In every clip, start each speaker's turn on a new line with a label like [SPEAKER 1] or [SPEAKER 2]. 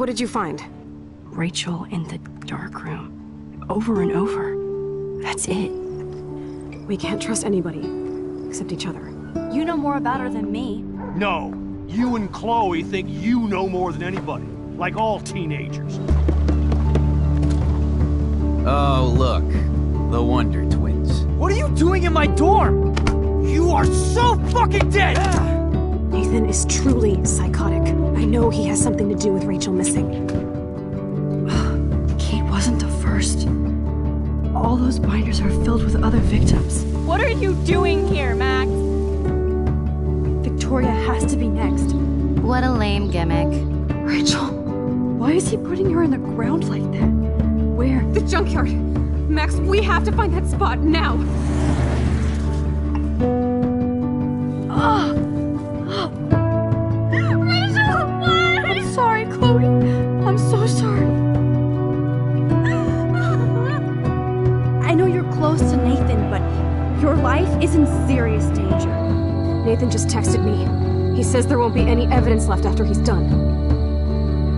[SPEAKER 1] What did you find?
[SPEAKER 2] Rachel in the dark room. Over and over. That's it.
[SPEAKER 1] We can't trust anybody, except each other.
[SPEAKER 3] You know more about her than me.
[SPEAKER 4] No. You and Chloe think you know more than anybody. Like all teenagers.
[SPEAKER 5] Oh, look. The Wonder Twins.
[SPEAKER 6] What are you doing in my dorm?
[SPEAKER 4] You are so fucking dead!
[SPEAKER 1] Nathan is truly psychotic. I know he has something to do with Rachel missing.
[SPEAKER 2] Kate wasn't the first. All those binders are filled with other victims.
[SPEAKER 3] What are you doing here, Max?
[SPEAKER 2] Victoria has to be next.
[SPEAKER 7] What a lame gimmick.
[SPEAKER 2] Rachel, why is he putting her in the ground like that? Where?
[SPEAKER 1] The junkyard! Max, we have to find that spot now!
[SPEAKER 2] Rachel! I'm sorry, Chloe. I'm so sorry. I know you're close to Nathan, but your life is in serious danger.
[SPEAKER 1] Nathan just texted me. He says there won't be any evidence left after he's done.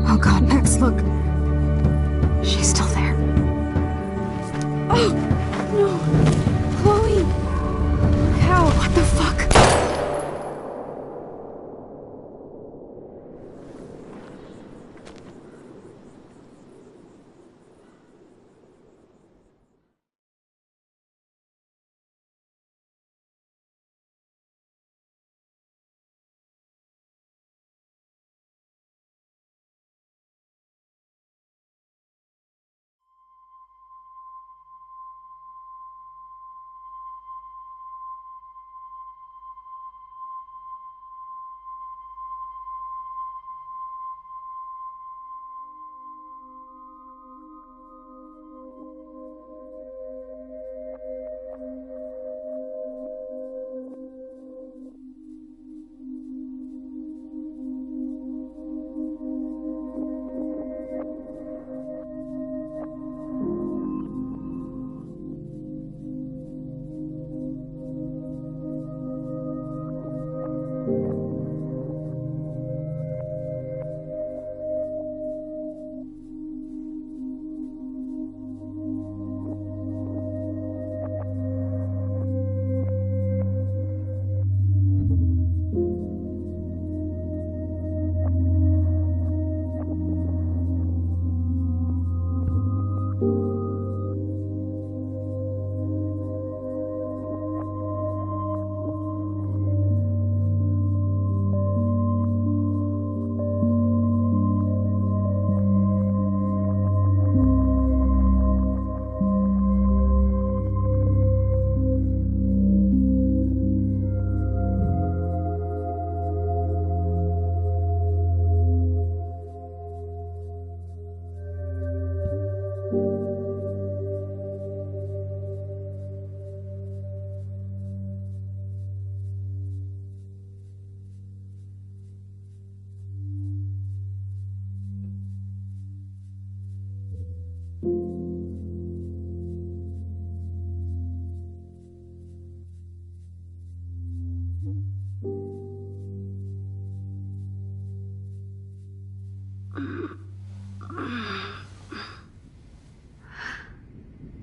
[SPEAKER 1] Oh god, Max, look. She's still there.
[SPEAKER 2] Oh, no. Chloe. How?
[SPEAKER 1] What the fuck?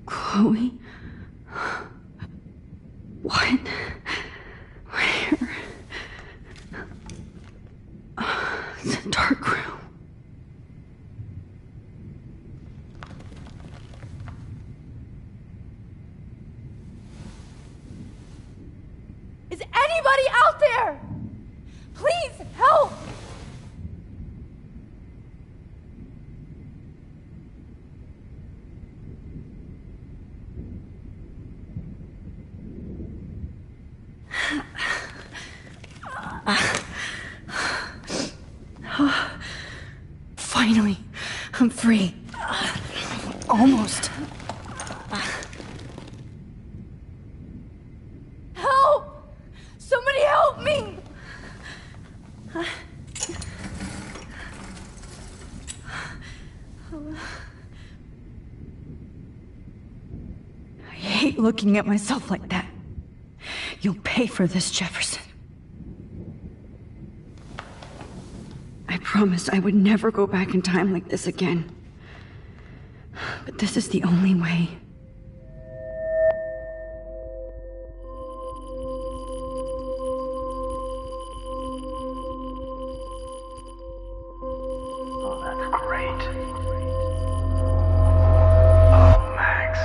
[SPEAKER 2] Chloe? What? Where? The dark room.
[SPEAKER 3] Is anybody out there? Please help!
[SPEAKER 2] Finally, I'm free. Almost.
[SPEAKER 3] Help! Somebody help me!
[SPEAKER 2] I hate looking at myself like that. You'll pay for this, Jefferson. I
[SPEAKER 8] promised I would never go back in time like this again. But this is the only way.
[SPEAKER 9] Oh, that's great. Oh, Max.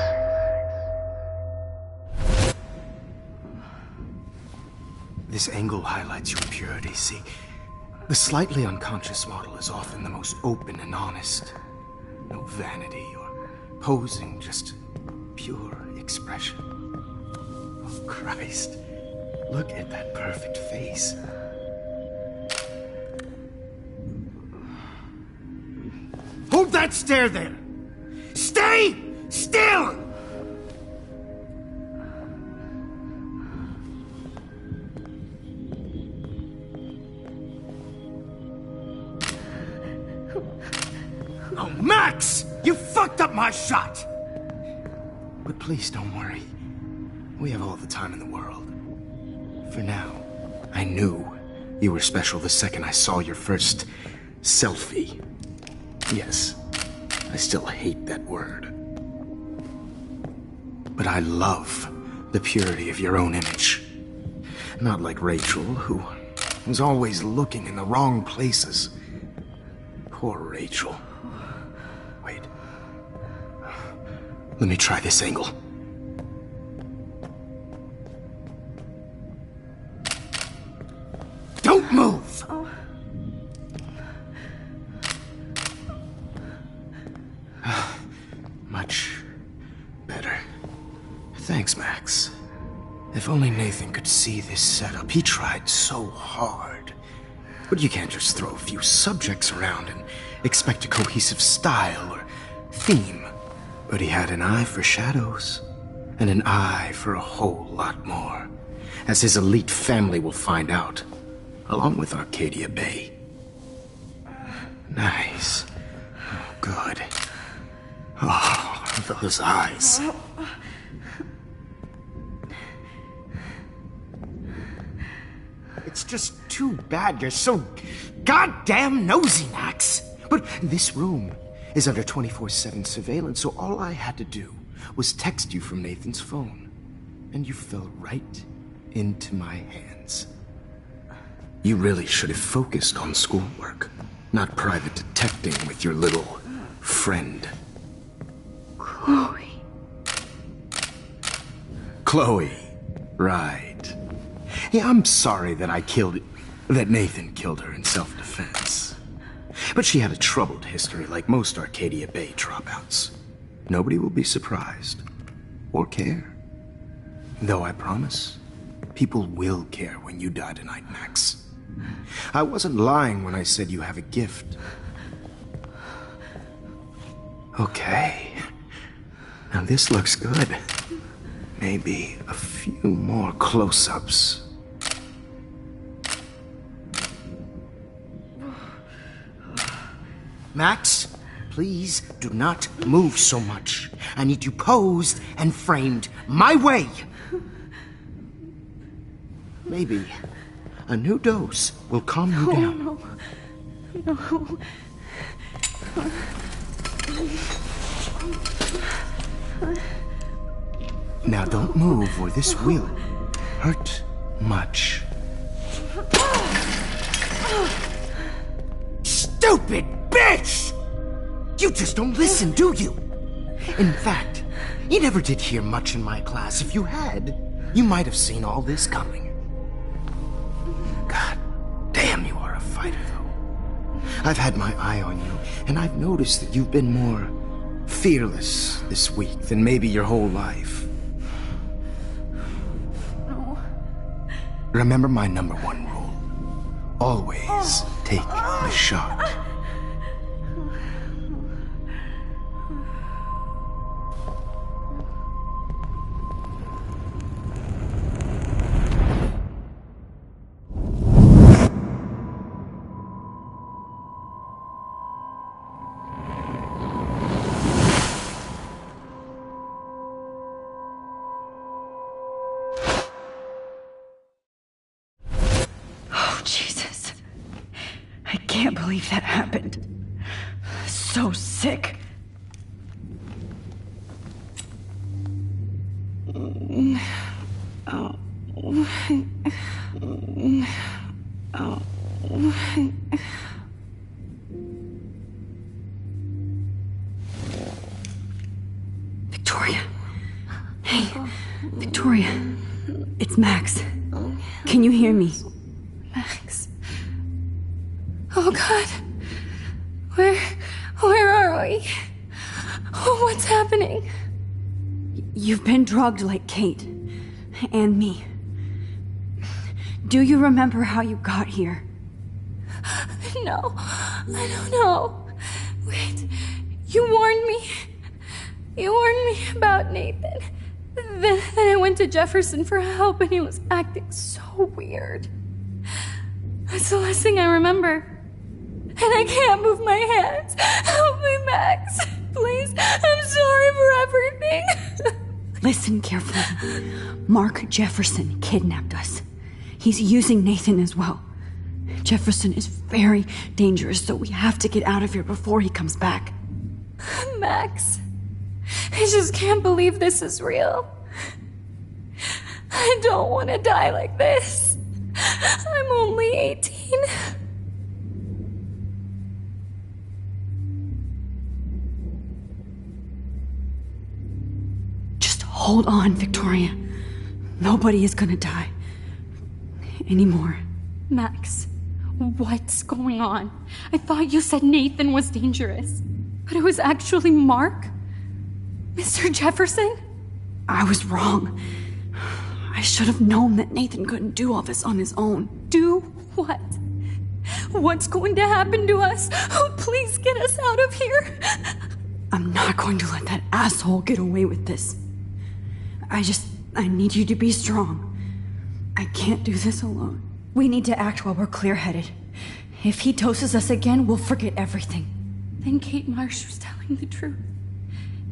[SPEAKER 10] This angle highlights your purity, see? The slightly unconscious model is often the most open and honest. No vanity or posing, just pure expression. Oh, Christ. Look at that perfect face. Hold that stare there! Stay still! Oh, Max! You fucked up my shot! But please don't worry. We have all the time in the world. For now, I knew you were special the second I saw your first selfie. Yes, I still hate that word. But I love the purity of your own image. Not like Rachel, who was always looking in the wrong places. Poor Rachel. Wait. Let me try this angle. Don't move! Much better. Thanks, Max. If only Nathan could see this setup. He tried so hard. But you can't just throw a few subjects around and expect a cohesive style or theme. But he had an eye for shadows, and an eye for a whole lot more, as his elite family will find out, along with Arcadia Bay. Nice. Oh, good. Oh, those eyes. It's just too bad you're so goddamn nosy, Max. But this room is under 24/7 surveillance, so all I had to do was text you from Nathan's phone. And you fell right into my hands. You really should have focused on schoolwork, not private detecting with your little friend.
[SPEAKER 8] Chloe.
[SPEAKER 10] Chloe. Right. Yeah, I'm sorry that Nathan killed her in self-defense. But she had a troubled history like most Arcadia Bay dropouts. Nobody will be surprised. Or care. Though I promise, people will care when you die tonight, Max. I wasn't lying when I said you have a gift. Okay. Now this looks good. Maybe a few more close-ups. Max, please do not move so much. I need you posed and framed my way. Maybe a new dose will calm you down.
[SPEAKER 8] No.
[SPEAKER 10] Now don't move or this will hurt much. Stupid bitch! You just don't listen, do you? In fact, you never did hear much in my class. If you had, you might have seen all this coming. God damn, you are a fighter, though. I've had my eye on you, and I've noticed that you've been more fearless this week than maybe your whole life. Remember my #1 rule. Always take the shot.
[SPEAKER 8] Jesus. I can't. can't believe that happened. So sick. Victoria. Hey, Victoria. It's Max. Can you hear me?
[SPEAKER 3] Max. Oh God. Where are we? Oh, what's happening?
[SPEAKER 8] You've been drugged like Kate. And me. Do you remember how you got here?
[SPEAKER 3] No, I don't know. Wait, you warned me. You warned me about Nathan. Then I went to Jefferson for help and he was acting so weird. That's the last thing I remember. And I can't move my hands. Help me, Max. Please, I'm sorry for everything.
[SPEAKER 8] Listen carefully. Mark Jefferson kidnapped us. He's using Nathan as well. Jefferson is very dangerous, so we have to get out of here before he comes back.
[SPEAKER 3] Max, I just can't believe this is real. I don't want to die like this. I'm only 18.
[SPEAKER 8] Just hold on, Victoria. Nobody is gonna die. Anymore.
[SPEAKER 3] Max, what's going on? I thought you said Nathan was dangerous, but it was actually Mark? Mr. Jefferson?
[SPEAKER 8] I was wrong. I should have known that Nathan couldn't do all this on his own.
[SPEAKER 3] Do what? What's going to happen to us? Oh, please get us out of here.
[SPEAKER 8] I'm not going to let that asshole get away with this. I need you to be strong. I can't do this alone. We need to act while we're clear-headed. If he doses us again, we'll forget everything.
[SPEAKER 3] Then Kate Marsh was telling the truth.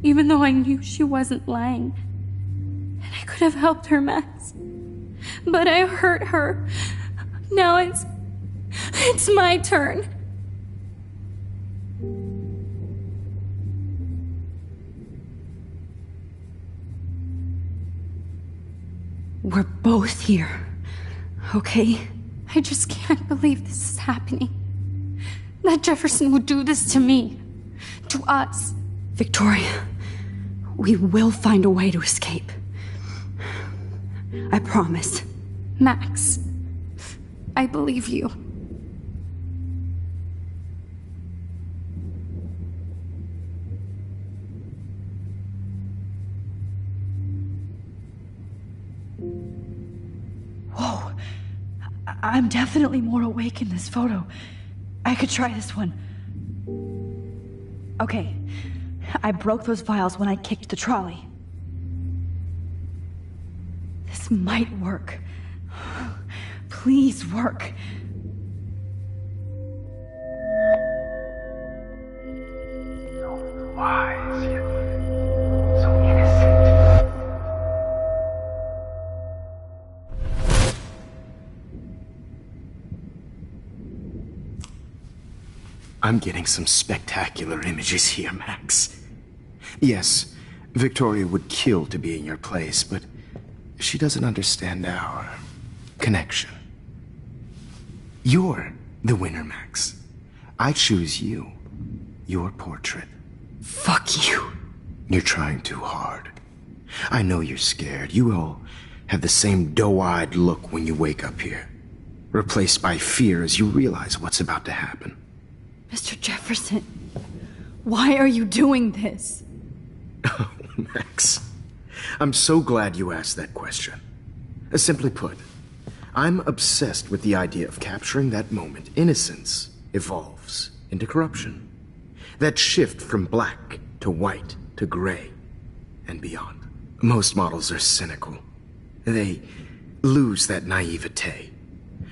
[SPEAKER 3] Even though I knew she wasn't lying. And I could have helped her, Max. But I hurt her. Now it's my turn.
[SPEAKER 8] We're both here, okay?
[SPEAKER 3] I just can't believe this is happening. That Jefferson would do this to me. To us.
[SPEAKER 8] Victoria, we will find a way to escape. I promise.
[SPEAKER 3] Max, I believe you.
[SPEAKER 8] Whoa. I'm definitely more awake in this photo. I could try this one. Okay. I broke those vials when I kicked the trolley. This might work. Please work.
[SPEAKER 9] So wise, yet so innocent.
[SPEAKER 10] I'm getting some spectacular images here, Max. Yes, Victoria would kill to be in your place, but she doesn't understand our connection. You're the winner, Max. I choose you. Your portrait.
[SPEAKER 8] Fuck you.
[SPEAKER 10] You're trying too hard. I know you're scared. You all have the same doe-eyed look when you wake up here, replaced by fear as you realize what's about to happen.
[SPEAKER 8] Mr. Jefferson, why are you doing this?
[SPEAKER 10] Oh, Max. I'm so glad you asked that question. Simply put, I'm obsessed with the idea of capturing that moment innocence evolves into corruption. That shift from black to white to gray and beyond. Most models are cynical. They lose that naivete.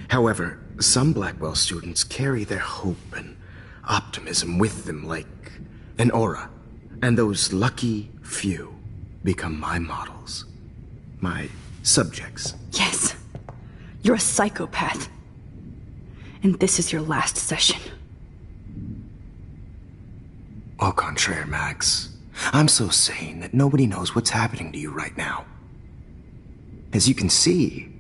[SPEAKER 10] However, some Blackwell students carry their hope and optimism with them like an aura. And those lucky few become my models. My subjects.
[SPEAKER 8] Yes. You're a psychopath. And this is your last session.
[SPEAKER 10] contraire, Max. I'm so sane that nobody knows what's happening to you right now. As you can see,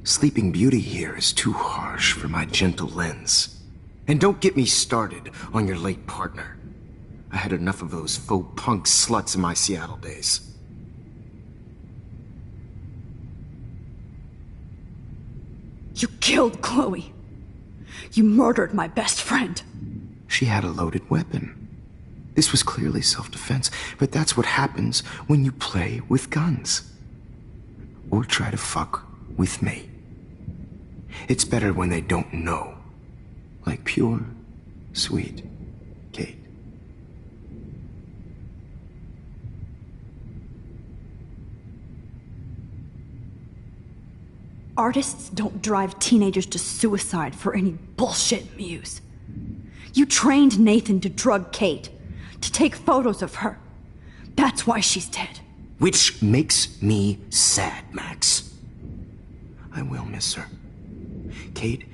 [SPEAKER 10] Sleeping Beauty here is too harsh for my gentle lens. And don't get me started on your late partner. I had enough of those faux punk sluts in my Seattle days.
[SPEAKER 8] You killed Chloe. You murdered my best friend.
[SPEAKER 10] She had a loaded weapon. This was clearly self-defense, but that's what happens when you play with guns. Or try to fuck with me. It's better when they don't know. Like pure, sweet Kate.
[SPEAKER 8] Artists don't drive teenagers to suicide for any bullshit muse. You trained Nathan to drug Kate, to take photos of her. That's why she's dead.
[SPEAKER 10] Which makes me sad, Max. I will miss her. Kate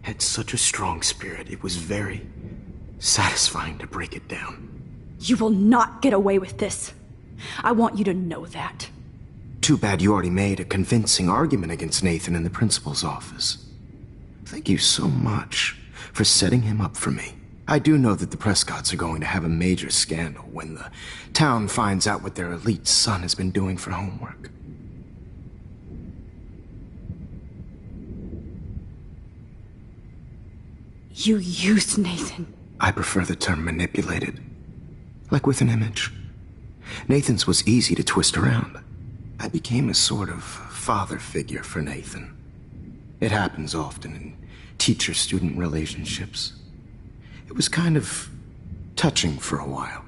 [SPEAKER 10] had such a strong spirit, it was very satisfying to break it down.
[SPEAKER 8] You will not get away with this. I want you to know that.
[SPEAKER 10] Too bad you already made a convincing argument against Nathan in the principal's office. Thank you so much for setting him up for me. I do know that the Prescotts are going to have a major scandal when the town finds out what their elite son has been doing for homework.
[SPEAKER 8] You used Nathan.
[SPEAKER 10] I prefer the term manipulated. Like with an image. Nathan's was easy to twist around. I became a sort of father figure for Nathan. It happens often in teacher-student relationships. It was kind of touching for a while.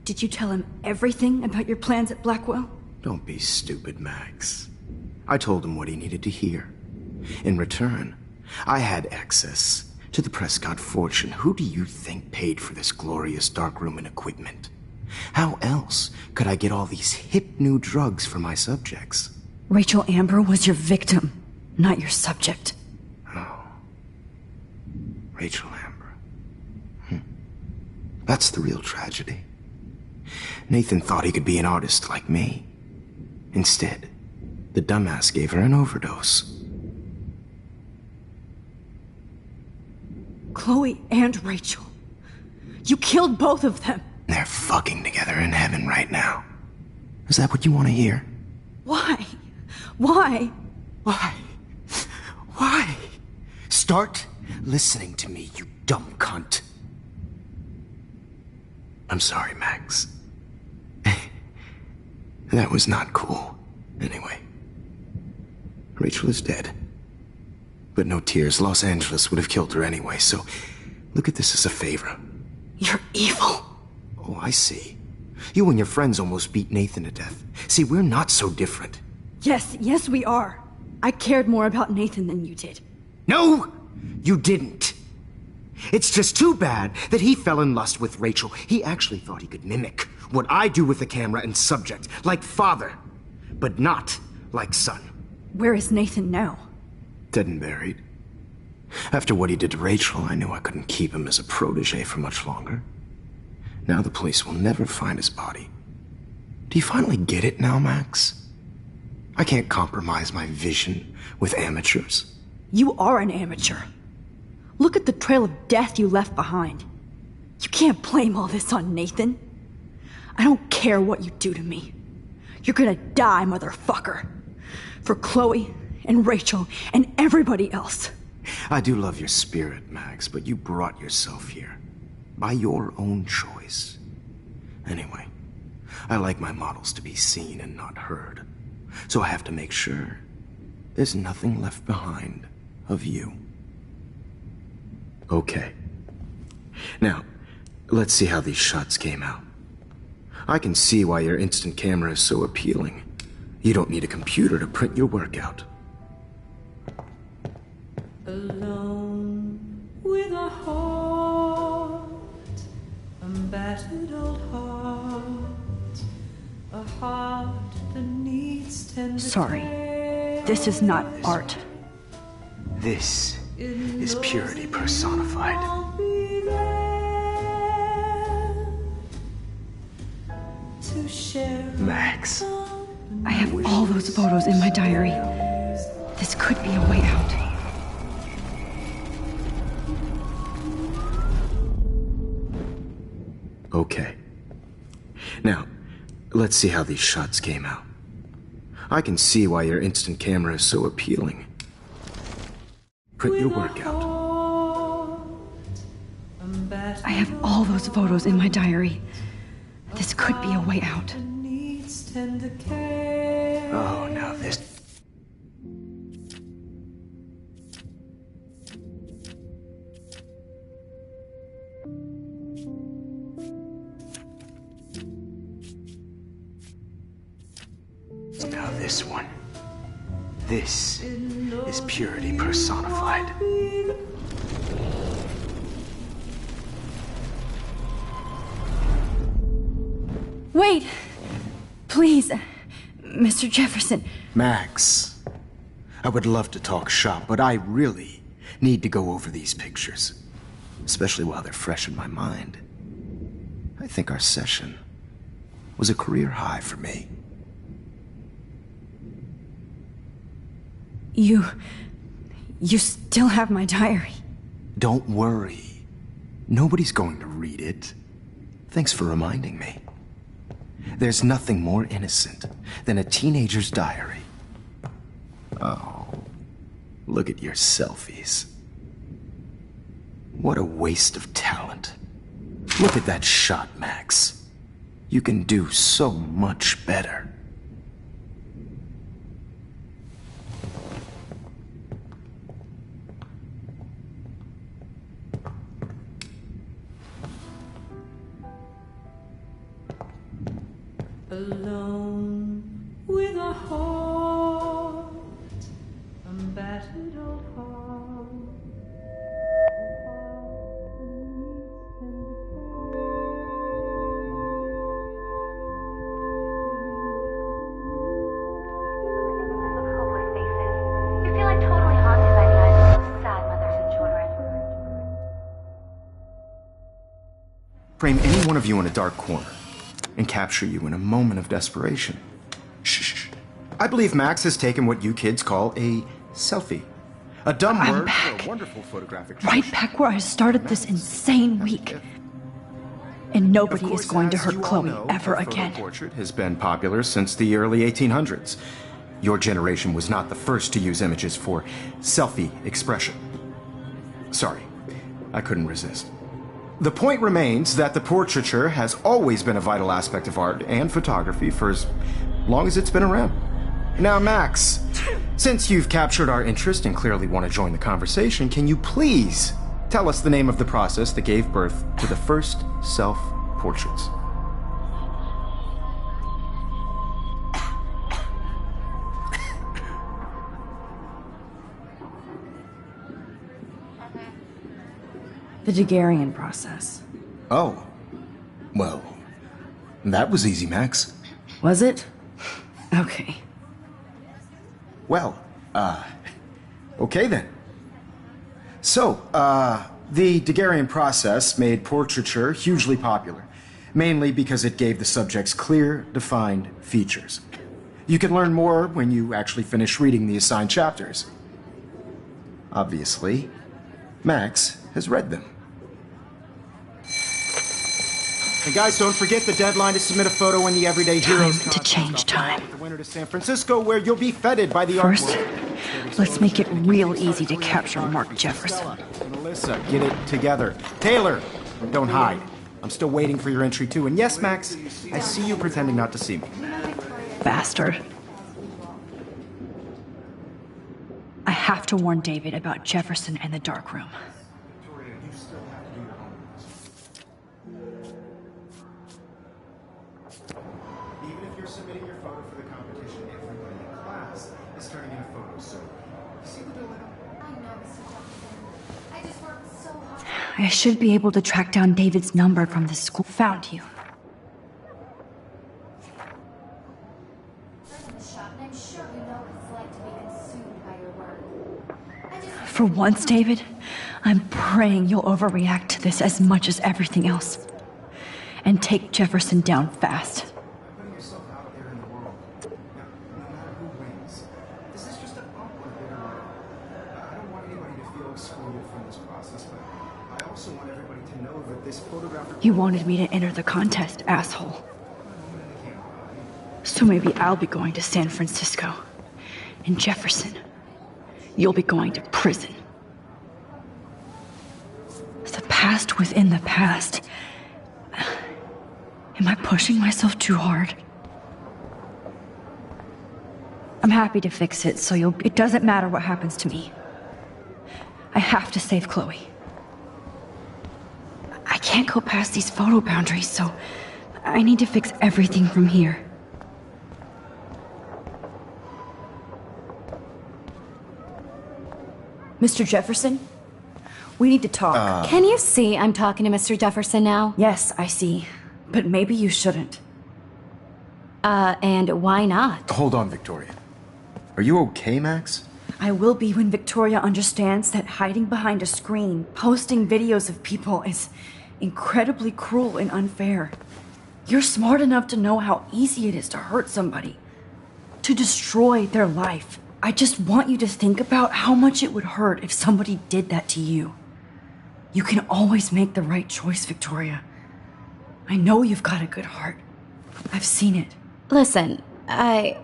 [SPEAKER 8] Did you tell him everything about your plans at Blackwell?
[SPEAKER 10] Don't be stupid, Max. I told him what he needed to hear. In return, I had access to the Prescott fortune. Who do you think paid for this glorious darkroom and equipment? How else could I get all these hip new drugs for my subjects?
[SPEAKER 8] Rachel Amber was your victim, not your subject.
[SPEAKER 10] Oh. Rachel Amber. That's the real tragedy. Nathan thought he could be an artist like me. Instead, the dumbass gave her an overdose.
[SPEAKER 8] Chloe and Rachel. You killed both of them.
[SPEAKER 10] They're fucking together in heaven right now. Is that what you want to hear?
[SPEAKER 8] Why? Why?
[SPEAKER 10] Why? Why? Start listening to me, you dumb cunt. I'm sorry, Max. That was not cool. Anyway. Rachel is dead. But no tears. Los Angeles would have killed her anyway, so look at this as a favor.
[SPEAKER 8] You're evil.
[SPEAKER 10] Oh, I see. You and your friends almost beat Nathan to death. See, we're not so different.
[SPEAKER 8] Yes, we are. I cared more about Nathan than you did.
[SPEAKER 10] No, you didn't. It's just too bad that he fell in lust with Rachel. He actually thought he could mimic what I do with the camera and subject, like father, but not like son.
[SPEAKER 8] Where is Nathan now?
[SPEAKER 10] Dead and buried. After what he did to Rachel, I knew I couldn't keep him as a protege for much longer. Now the police will never find his body. Do you finally get it now, Max? I can't compromise my vision with amateurs.
[SPEAKER 8] You are an amateur. Look at the trail of death you left behind. You can't blame all this on Nathan. I don't care what you do to me. You're gonna die, motherfucker. For Chloe and Rachel and everybody else.
[SPEAKER 10] I do love your spirit, Max, but you brought yourself here. By your own choice. Anyway, I like my models to be seen and not heard. So I have to make sure there's nothing left behind of you. Okay. Now, let's see how these shots came out. I can see why your instant camera is so appealing. You don't need a computer to print your work out.
[SPEAKER 11] Alone with a heart, a battered old heart, a heart that needs tender.
[SPEAKER 8] Sorry, this is not art.
[SPEAKER 10] This is purity personified. Max.
[SPEAKER 8] I have all those photos in my diary. This could be a way out.
[SPEAKER 10] Okay. Now, let's see how these shots came out. I can see why your instant camera is so appealing. Put your work out.
[SPEAKER 8] I have all those photos in my diary. This could be a way out.
[SPEAKER 10] Oh, now this... Now this one. This is purity personified.
[SPEAKER 8] Wait! Please, Mr. Jefferson.
[SPEAKER 10] Max, I would love to talk shop, but I really need to go over these pictures. Especially while they're fresh in my mind. I think our session was a career high for me.
[SPEAKER 8] You still have my diary.
[SPEAKER 10] Don't worry. Nobody's going to read it. Thanks for reminding me. There's nothing more innocent than a teenager's diary. Oh, look at your selfies. What a waste of talent. Look at that shot, Max. You can do so much better.
[SPEAKER 11] Alone with a heart, a battered old heart.
[SPEAKER 12] You feel like totally haunted by the eyes of those sad mothers and children.
[SPEAKER 10] Frame any one of you in a dark corner and capture you in a moment of desperation. Shh. I believe Max has taken what you kids call a selfie. A dumb word
[SPEAKER 8] back.
[SPEAKER 10] for a wonderful photographic
[SPEAKER 8] Right
[SPEAKER 10] tradition.
[SPEAKER 8] back where I started this insane week. And nobody is going to hurt Chloe ever again.
[SPEAKER 10] The portrait has been popular since the early 1800s. Your generation was not the first to use images for selfie expression. Sorry, I couldn't resist. The point remains that the portraiture has always been a vital aspect of art and photography for as long as it's been around. Now, Max, since you've captured our interest and clearly want to join the conversation, can you please tell us the name of the process that gave birth to the first self-portraits?
[SPEAKER 8] The Daguerrean process.
[SPEAKER 10] Oh. Well, that was easy, Max.
[SPEAKER 8] Was it? Okay.
[SPEAKER 10] Well, okay then. So, the Daguerrean process made portraiture hugely popular, mainly because it gave the subjects clear, defined features. You can learn more when you actually finish reading the assigned chapters. Obviously, Max has read them. And guys, don't forget the deadline to submit a photo in the Everyday Heroes
[SPEAKER 8] Time to change time.
[SPEAKER 10] the winter to San Francisco, where you'll be feted by the
[SPEAKER 8] First,
[SPEAKER 10] art world.
[SPEAKER 8] let's make it real easy to capture Mark Jefferson.
[SPEAKER 10] And Alyssa, get it together. Taylor, don't hide. I'm still waiting for your entry too. And yes, Max, I see you pretending not to see me.
[SPEAKER 8] Bastard. I have to warn David about Jefferson and the dark room.
[SPEAKER 10] Even if you're submitting your photo for the competition, everybody in class is turning in a photo, so see the dilemma?
[SPEAKER 12] I know, Mr. Jefferson. I just worked so hard.
[SPEAKER 8] I should be able to track down David's number from the school. Found you.
[SPEAKER 12] I'm in the shop, and I'm sure you know what it's like to be consumed by your work.
[SPEAKER 8] For once, David, I'm praying you'll overreact to this as much as everything else. And take Jefferson down fast.
[SPEAKER 10] excluded from this process, but I also want everybody to know that this photographer...
[SPEAKER 8] You wanted me to enter the contest, asshole. So maybe I'll be going to San Francisco. And Jefferson, you'll be going to prison. The past within the past. Am I pushing myself too hard? I'm happy to fix it, so it doesn't matter what happens to me. I have to save Chloe. I can't go past these photo boundaries, so I need to fix everything from here. Mr. Jefferson? We need to talk.
[SPEAKER 7] Can you see I'm talking to Mr. Jefferson now?
[SPEAKER 8] Yes, I see. But maybe you shouldn't.
[SPEAKER 7] And why not?
[SPEAKER 10] Hold on, Victoria. Are you okay, Max?
[SPEAKER 8] I will be when Victoria understands that hiding behind a screen, posting videos of people is incredibly cruel and unfair. You're smart enough to know how easy it is to hurt somebody, to destroy their life. I just want you to think about how much it would hurt if somebody did that to you. You can always make the right choice, Victoria. I know you've got a good heart. I've seen it.
[SPEAKER 7] Listen, I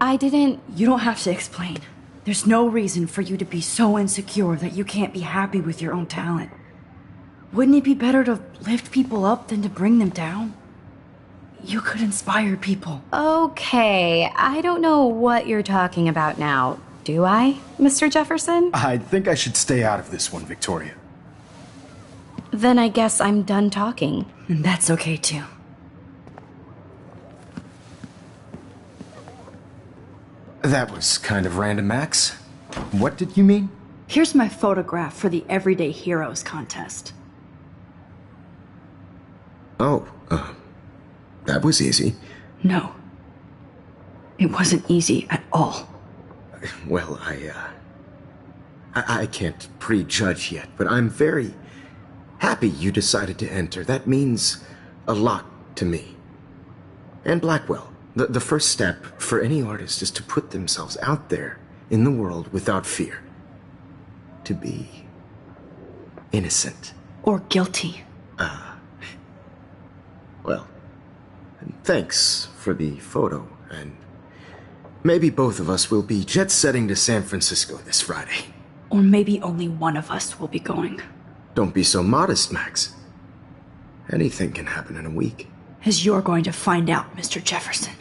[SPEAKER 7] didn't...
[SPEAKER 8] You don't have to explain. There's no reason for you to be so insecure that you can't be happy with your own talent. Wouldn't it be better to lift people up than to bring them down? You could inspire people.
[SPEAKER 7] Okay, I don't know what you're talking about now. Do I, Mr. Jefferson?
[SPEAKER 10] I think I should stay out of this one, Victoria.
[SPEAKER 7] Then I guess I'm done talking.
[SPEAKER 8] And that's okay, too.
[SPEAKER 10] That was kind of random, Max. What did you mean?
[SPEAKER 8] Here's my photograph for the Everyday Heroes contest.
[SPEAKER 10] Oh, that was easy.
[SPEAKER 8] No. It wasn't easy at all.
[SPEAKER 10] Well, I can't prejudge yet, but I'm very happy you decided to enter. That means a lot to me. And Blackwell. The first step for any artist is to put themselves out there in the world without fear. To be innocent.
[SPEAKER 8] Or guilty.
[SPEAKER 10] Well, thanks for the photo, and maybe both of us will be jet-setting to San Francisco this Friday.
[SPEAKER 8] Or maybe only one of us will be going.
[SPEAKER 10] Don't be so modest, Max. Anything can happen in a week.
[SPEAKER 8] As you're going to find out, Mr. Jefferson.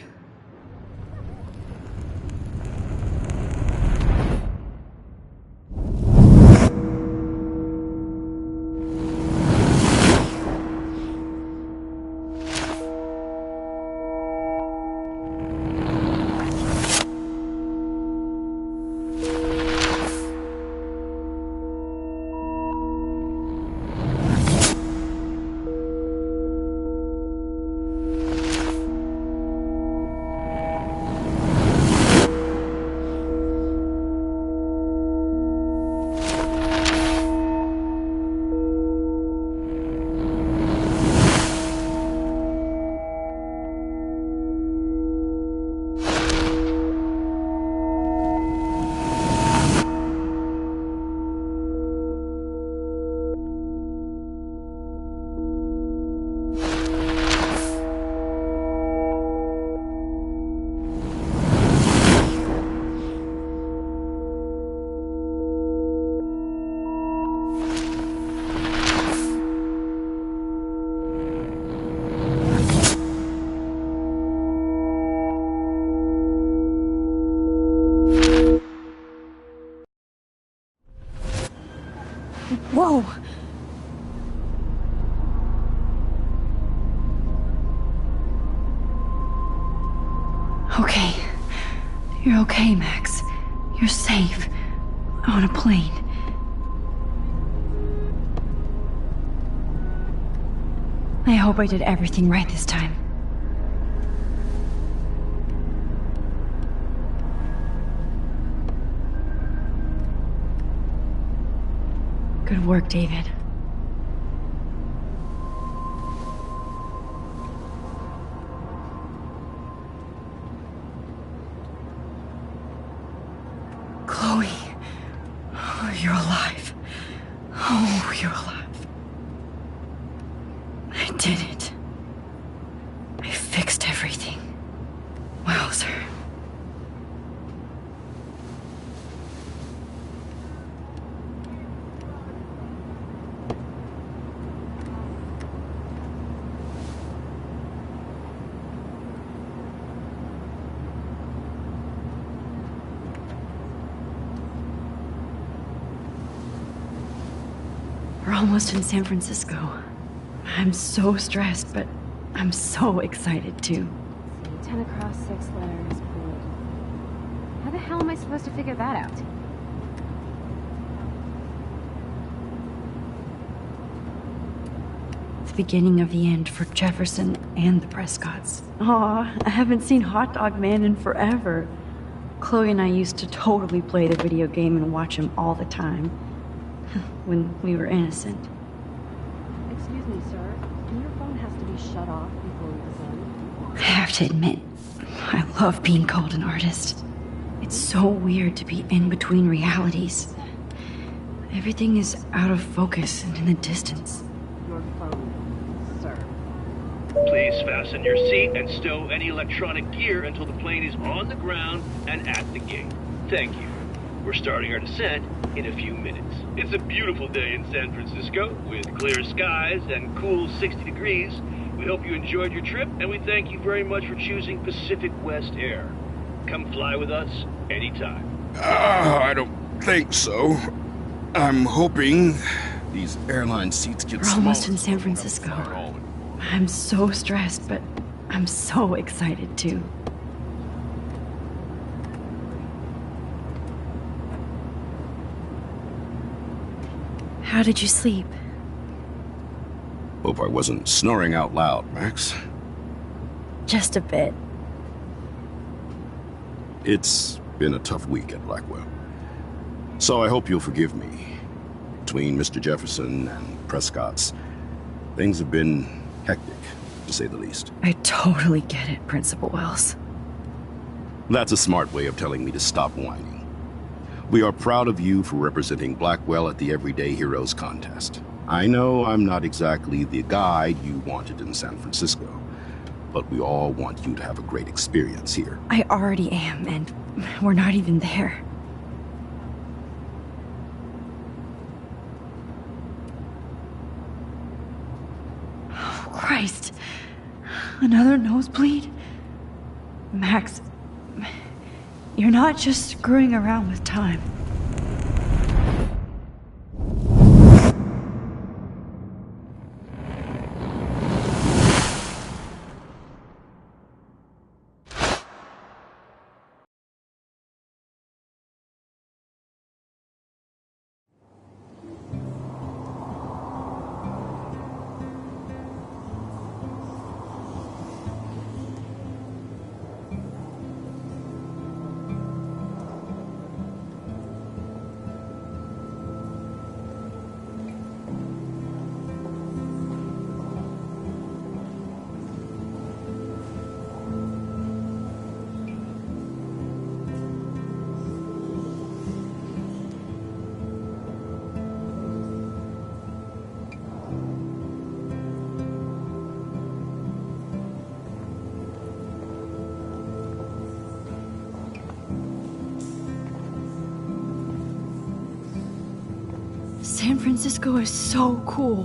[SPEAKER 8] Whoa! Okay. You're okay, Max. You're safe. On a plane. I hope I did everything right this time. Good work, David. Chloe. Oh, you're alive. Oh, you're alive. I did it. I fixed everything. Wowzer. We're almost in San Francisco. I'm so stressed, but I'm so excited too.
[SPEAKER 1] 10 across 6 letters, cool. How the hell am I supposed to figure that out?
[SPEAKER 8] The beginning of the end for Jefferson and the Prescotts. Aw, I haven't seen Hot Dog Man in forever. Chloe and I used to totally play the video game and watch him all the time. When we were innocent.
[SPEAKER 1] Excuse me, sir. Your phone has to be shut off before we begin.
[SPEAKER 8] I have to admit, I love being called an artist. It's so weird to be in between realities. Everything is out of focus and in the distance.
[SPEAKER 1] Your phone, sir.
[SPEAKER 13] Please fasten your seat and stow any electronic gear until the plane is on the ground and at the gate. Thank you. We're starting our descent in a few minutes. It's a beautiful day in San Francisco with clear skies and cool 60 degrees. We hope you enjoyed your trip, and we thank you very much for choosing Pacific West Air. Come fly with us anytime.
[SPEAKER 10] I don't think so. I'm hoping these airline seats get
[SPEAKER 8] We're almost in San Francisco. I'm so stressed, but I'm so excited too. How did you sleep?
[SPEAKER 10] Hope I wasn't snoring out loud, Max.
[SPEAKER 8] Just a bit.
[SPEAKER 10] It's been a tough week at Blackwell. So I hope you'll forgive me. Between Mr. Jefferson and Prescott's, things have been hectic, to say the least.
[SPEAKER 8] I totally get it, Principal Wells.
[SPEAKER 10] That's a smart way of telling me to stop whining. We are proud of you for representing Blackwell at the Everyday Heroes contest. I know I'm not exactly the guide you wanted in San Francisco, but we all want you to have a great experience here.
[SPEAKER 8] I already am, and we're not even there. Oh, Christ. Another nosebleed? Max, you're not just screwing around with time. San Francisco is so cool.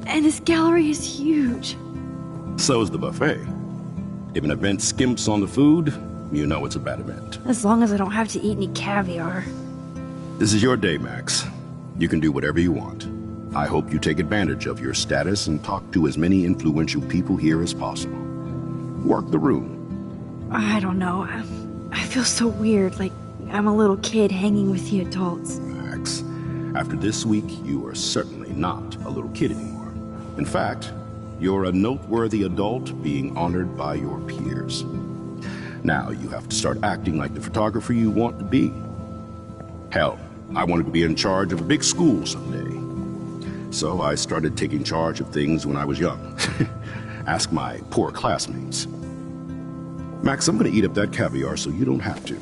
[SPEAKER 8] And this gallery is huge.
[SPEAKER 10] So is the buffet. If an event skimps on the food, you know it's a bad event.
[SPEAKER 8] As long as I don't have to eat any caviar.
[SPEAKER 10] This is your day, Max. You can do whatever you want. I hope you take advantage of your status and talk to as many influential people here as possible. Work the room.
[SPEAKER 8] I don't know. I feel so weird, like I'm a little kid hanging with the adults.
[SPEAKER 10] Max, after this week, you are certainly not a little kid anymore. In fact, you're a noteworthy adult being honored by your peers. Now you have to start acting like the photographer you want to be. Hell, I wanted to be in charge of a big school someday. So I started taking charge of things when I was young. Ask my poor classmates. Max, I'm gonna eat up that caviar so you don't have to.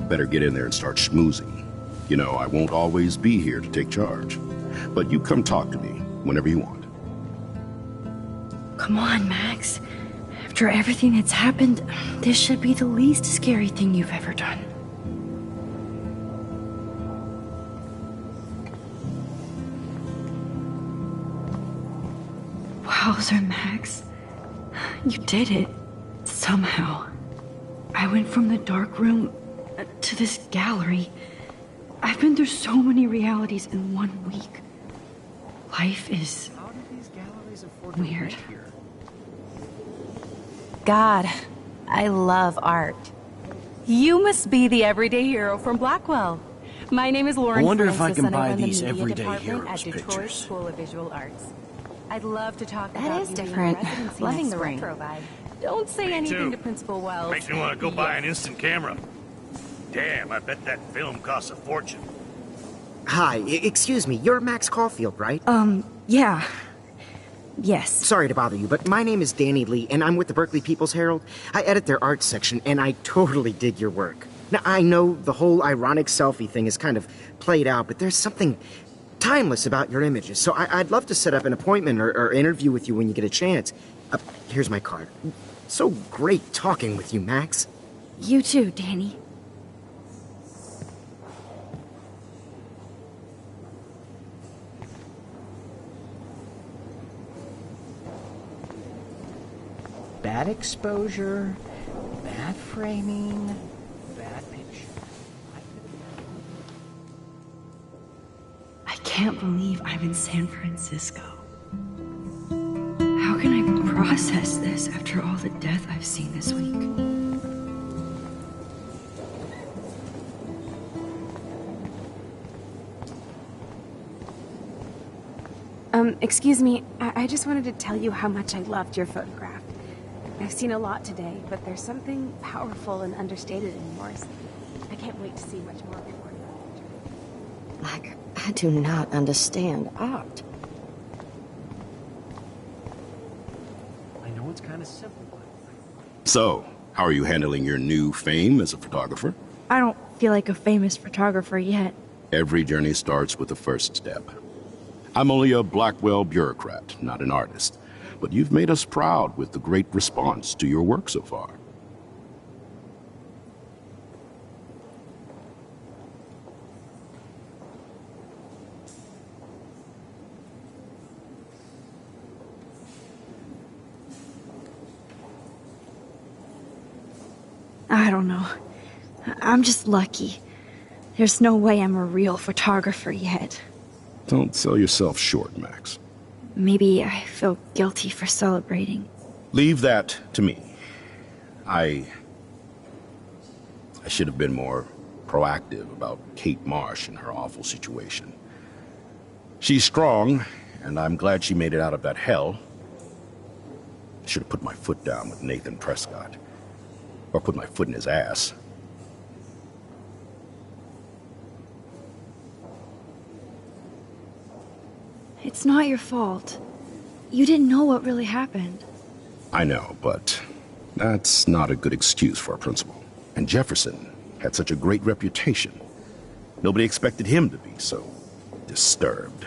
[SPEAKER 10] Better get in there and start schmoozing.
[SPEAKER 14] You know, I won't always be here to take charge. But you come talk to me whenever you want.
[SPEAKER 8] Come on, Max. After everything that's happened, this should be the least scary thing you've ever done. Wowzer, Max. You did it. Somehow. I went from the dark room to this gallery. I've been through so many realities in 1 week. Life is weird.
[SPEAKER 7] God, I love art. You must be the everyday hero from Blackwell. My name is Lauren.
[SPEAKER 10] I wonder if
[SPEAKER 7] Francis,
[SPEAKER 10] I can
[SPEAKER 7] and
[SPEAKER 10] buy
[SPEAKER 7] run the
[SPEAKER 10] these
[SPEAKER 7] media
[SPEAKER 10] everyday
[SPEAKER 7] department
[SPEAKER 10] heroes
[SPEAKER 7] at Detroit
[SPEAKER 10] pictures.
[SPEAKER 7] School of Visual Arts. I'd love to talk
[SPEAKER 15] That
[SPEAKER 7] about
[SPEAKER 15] is
[SPEAKER 7] you being
[SPEAKER 15] different.
[SPEAKER 7] in residency
[SPEAKER 15] Loving
[SPEAKER 7] next
[SPEAKER 15] the
[SPEAKER 7] spring.
[SPEAKER 15] retro vibe.
[SPEAKER 7] Don't say anything
[SPEAKER 4] too.
[SPEAKER 7] to Principal Wells.
[SPEAKER 4] Makes me want to go buy an instant camera. Damn, I bet that film costs a fortune.
[SPEAKER 16] Hi, excuse me, you're Max Caulfield, right?
[SPEAKER 8] Yeah. Yes.
[SPEAKER 16] Sorry to bother you, but my name is Danny Lee, and I'm with the Berkeley People's Herald. I edit their art section, and I totally dig your work. Now, I know the whole ironic selfie thing is kind of played out, but there's something timeless about your images, so I'd love to set up an appointment or interview with you when you get a chance. Here's my card. So great talking with you, Max.
[SPEAKER 8] You too, Danny.
[SPEAKER 17] Bad exposure, bad framing, bad picture.
[SPEAKER 8] I can't believe I'm in San Francisco. How can I process this after all the death I've seen this week?
[SPEAKER 1] Excuse me, I just wanted to tell you how much I loved your photograph. I've seen a lot today, but there's something powerful and understated in yours. I can't wait to see much more before you.
[SPEAKER 15] Like, I do not understand art.
[SPEAKER 10] I know it's kind of simple, but...
[SPEAKER 14] So, how are you handling your new fame as a photographer?
[SPEAKER 2] I don't feel like a famous photographer yet.
[SPEAKER 14] Every journey starts with the first step. I'm only a Blackwell bureaucrat, not an artist. But you've made us proud with the great response to your work so far.
[SPEAKER 2] I don't know. I'm just lucky. There's no way I'm a real photographer yet.
[SPEAKER 14] Don't sell yourself short, Max.
[SPEAKER 2] Maybe I feel guilty for celebrating.
[SPEAKER 14] Leave that to me. I should have been more proactive about Kate Marsh and her awful situation. She's strong, and I'm glad she made it out of that hell. I should have put my foot down with Nathan Prescott. Or put my foot in his ass.
[SPEAKER 2] It's not your fault. You didn't know what really happened.
[SPEAKER 14] I know, but that's not a good excuse for a principal. And Jefferson had such a great reputation. Nobody expected him to be so disturbed.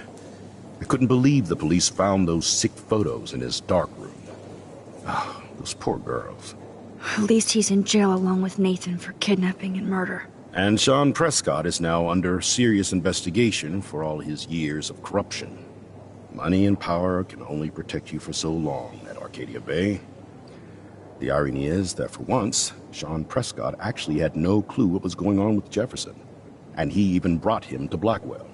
[SPEAKER 14] I couldn't believe the police found those sick photos in his dark room. Ah, those poor girls.
[SPEAKER 2] At least he's in jail along with Nathan for kidnapping and murder.
[SPEAKER 14] And Sean Prescott is now under serious investigation for all his years of corruption. Money and power can only protect you for so long at Arcadia Bay. The irony is that for once, Sean Prescott actually had no clue what was going on with Jefferson, and he even brought him to Blackwell.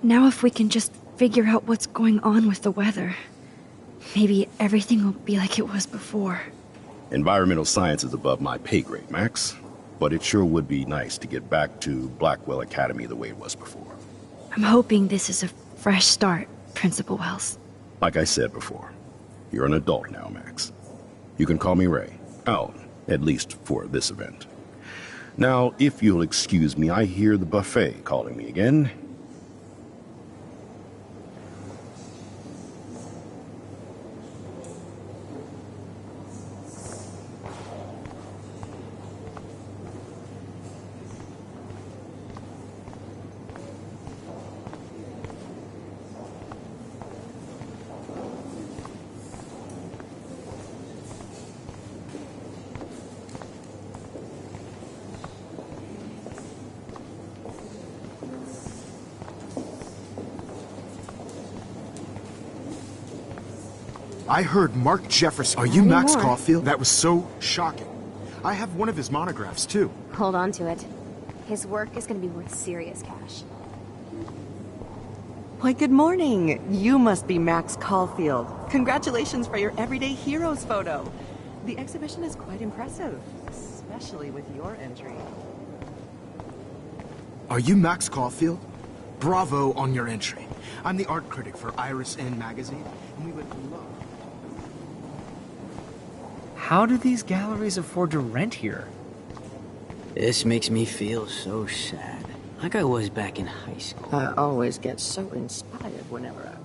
[SPEAKER 2] Now if we can just figure out what's going on with the weather, maybe everything will be like it was before.
[SPEAKER 14] Environmental science is above my pay grade, Max. But it sure would be nice to get back to Blackwell Academy the way it was before.
[SPEAKER 2] I'm hoping this is a fresh start, Principal Wells.
[SPEAKER 14] Like I said before, You're an adult now, Max. You can call me Ray. Oh, at least for this event. Now, if you'll excuse me, I hear the buffet calling me again.
[SPEAKER 10] I heard Mark Jefferson. Are you Max Caulfield? That was so shocking. I have one of his monographs, too.
[SPEAKER 1] Hold on to it. His work is going to be worth serious cash.
[SPEAKER 18] Why, good morning. You must be Max Caulfield. Congratulations for your Everyday Heroes photo. The exhibition is quite impressive, especially with your entry.
[SPEAKER 10] Are you Max Caulfield? Bravo on your entry. I'm the art critic for Iris N magazine, and we would love...
[SPEAKER 6] How do these galleries afford to rent here?
[SPEAKER 17] This makes me feel so sad. Like I was back in high school.
[SPEAKER 15] I always get so inspired whenever I come.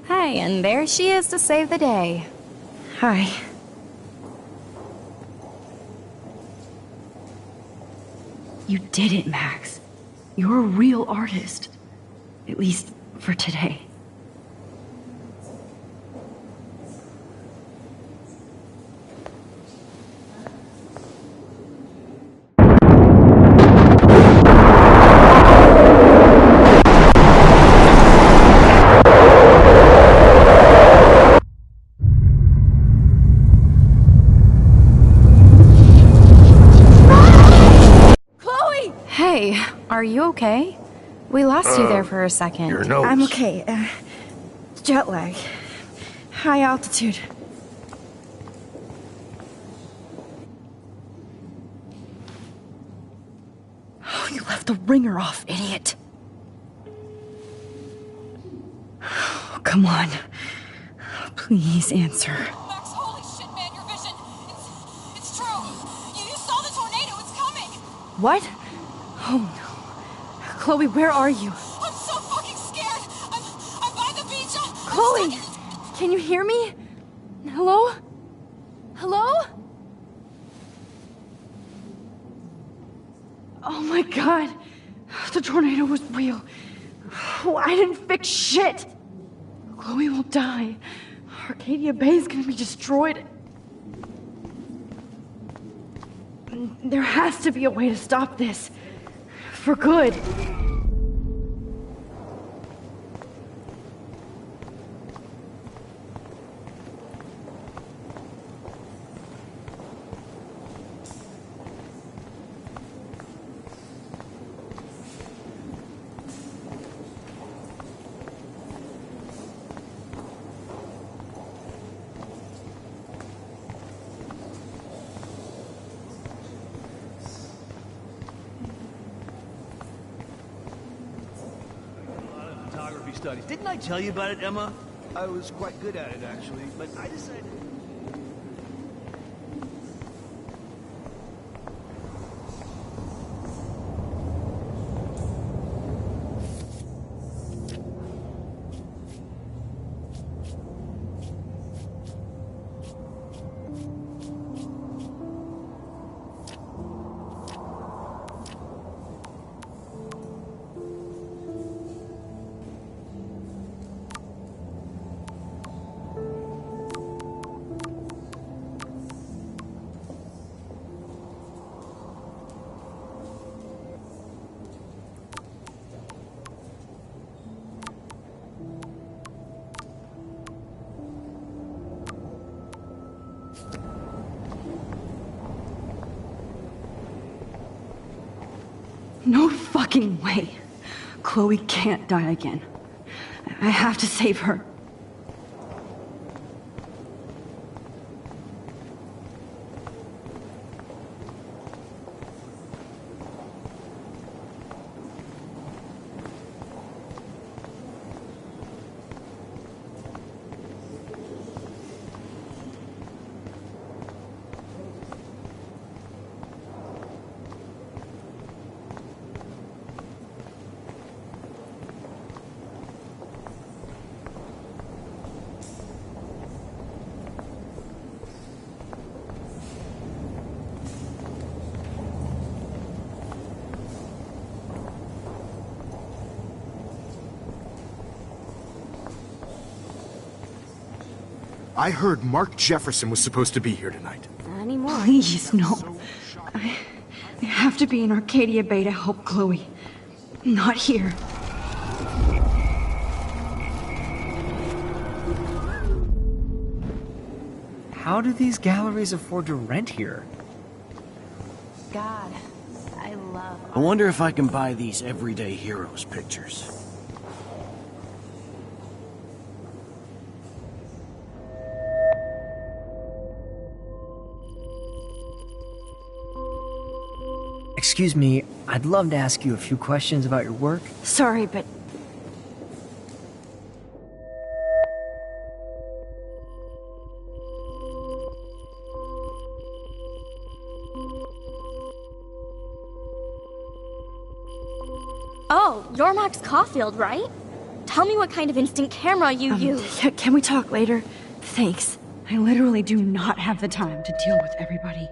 [SPEAKER 3] Hi, and there she is to save the day.
[SPEAKER 2] Hi. You did it, Max. You're a real artist. At least for today.
[SPEAKER 3] Hey, are you okay? We lost you there for a second.
[SPEAKER 10] Your nose.
[SPEAKER 2] I'm okay. Jet lag. High altitude. Oh, you left the ringer off, idiot. Oh, come on. Please answer.
[SPEAKER 19] Max, holy shit, man, your vision. It's true. You saw the tornado. It's coming.
[SPEAKER 2] What? Oh no. Chloe, where are you?
[SPEAKER 19] I'm so fucking scared. I'm by the beach.
[SPEAKER 2] Chloe! Can you hear me? Hello? Hello? Oh my god. The tornado was real. Oh, I didn't fix shit. Chloe will die. Arcadia Bay is gonna be destroyed. There has to be a way to stop this. For good.
[SPEAKER 20] Studies. Didn't I tell you about it, Emma? I was quite good at it, actually, but I decided...
[SPEAKER 2] No fucking way. Chloe can't die again. I have to save her.
[SPEAKER 10] I heard Mark Jefferson was supposed to be here tonight.
[SPEAKER 1] Not anymore.
[SPEAKER 2] Please, no. I have to be in Arcadia Bay to help Chloe. Not here.
[SPEAKER 6] How do these galleries afford to rent here?
[SPEAKER 7] God, I love
[SPEAKER 20] I wonder if I can buy these everyday heroes pictures.
[SPEAKER 6] Excuse me, I'd love to ask you a few questions about your work.
[SPEAKER 2] Sorry, but
[SPEAKER 3] Oh, you're Max Caulfield, right? Tell me what kind of instant camera you use.
[SPEAKER 2] Can we talk later? Thanks. I literally do not have the time to deal with everybody.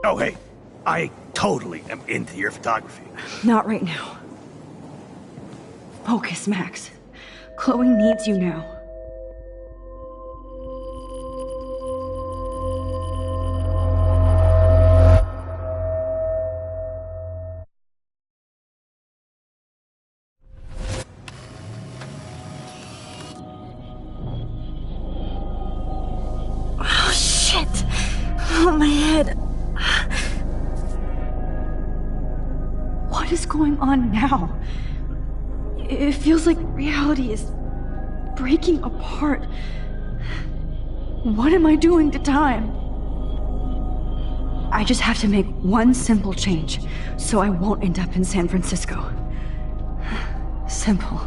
[SPEAKER 20] Oh, hey, I totally am into your photography.
[SPEAKER 2] Not right now. Focus, Max. Chloe needs you now. Oh, shit. Oh, my head. What is going on now? It feels like reality is breaking apart. What am I doing to time? I just have to make one simple change so I won't end up in San Francisco. Simple.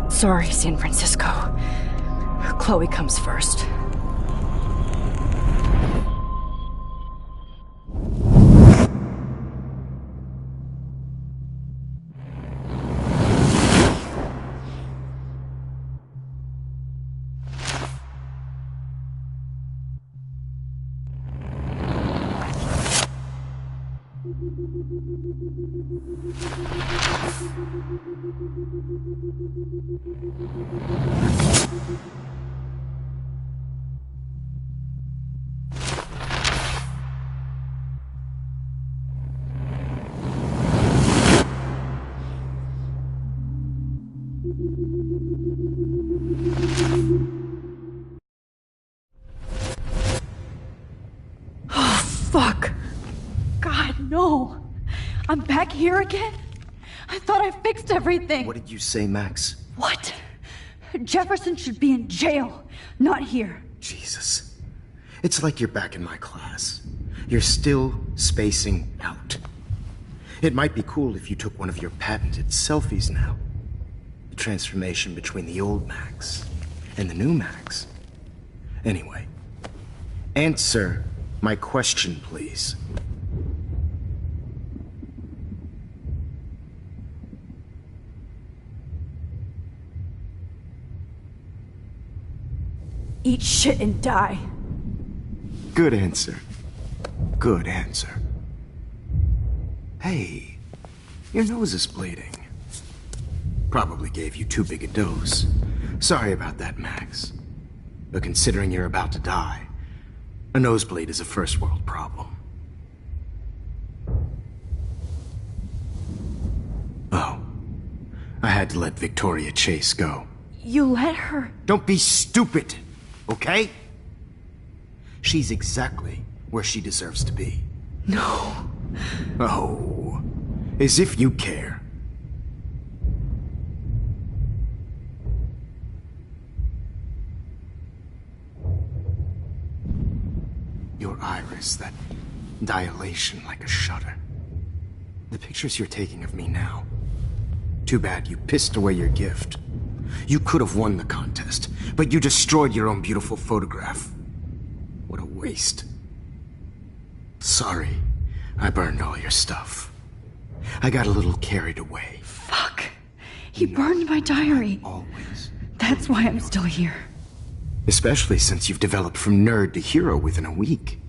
[SPEAKER 2] Sorry, San Francisco. Chloe comes first. Fuck. God, no. I'm back here again? I thought I fixed everything.
[SPEAKER 10] What did you say, Max?
[SPEAKER 2] What? Jefferson should be in jail, not here.
[SPEAKER 10] Jesus. It's like you're back in my class. You're still spacing out. It might be cool if you took one of your patented selfies now. The transformation between the old Max and the new Max. Anyway, answer my question, please.
[SPEAKER 2] Eat shit and die.
[SPEAKER 10] Good answer. Good answer. Hey, your nose is bleeding. Probably gave you too big a dose. Sorry about that, Max. But considering you're about to die, a nosebleed is a first world problem. Oh, I had to let Victoria Chase go.
[SPEAKER 2] You let her?
[SPEAKER 10] Don't be stupid, okay? She's exactly where she deserves to be.
[SPEAKER 2] No.
[SPEAKER 10] Oh, as if you care. Your iris, that dilation like a shutter. The pictures you're taking of me now. Too bad you pissed away your gift. You could have won the contest, but you destroyed your own beautiful photograph. What a waste. Sorry I burned all your stuff. I got a little carried away.
[SPEAKER 2] Fuck. He burned my diary.
[SPEAKER 10] Always.
[SPEAKER 2] That's why I'm still here.
[SPEAKER 10] Especially since you've developed from nerd to hero within a week.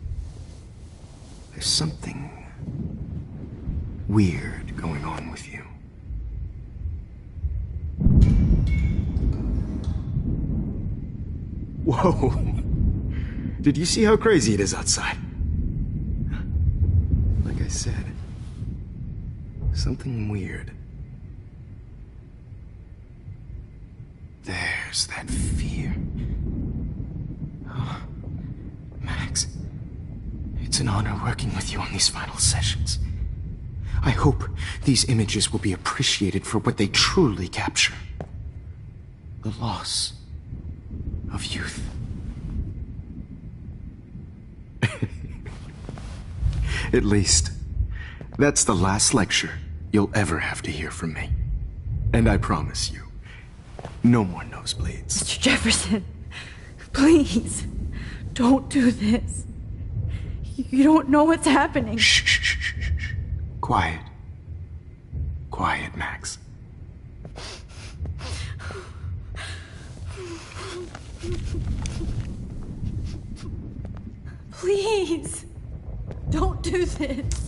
[SPEAKER 10] There's something weird going on with you. Whoa. Did you see how crazy it is outside? Like I said, something weird. There's that fear. Oh, Max, it's an honor working with you on these final sessions. I hope these images will be appreciated for what they truly capture. The loss of youth. At least, that's the last lecture you'll ever have to hear from me. And I promise you, no more nosebleeds.
[SPEAKER 2] Mr. Jefferson, please, don't do this. You don't know what's happening.
[SPEAKER 10] Shh, shh, shh, shh, shh. Quiet. Quiet, Max.
[SPEAKER 2] Please, don't do this.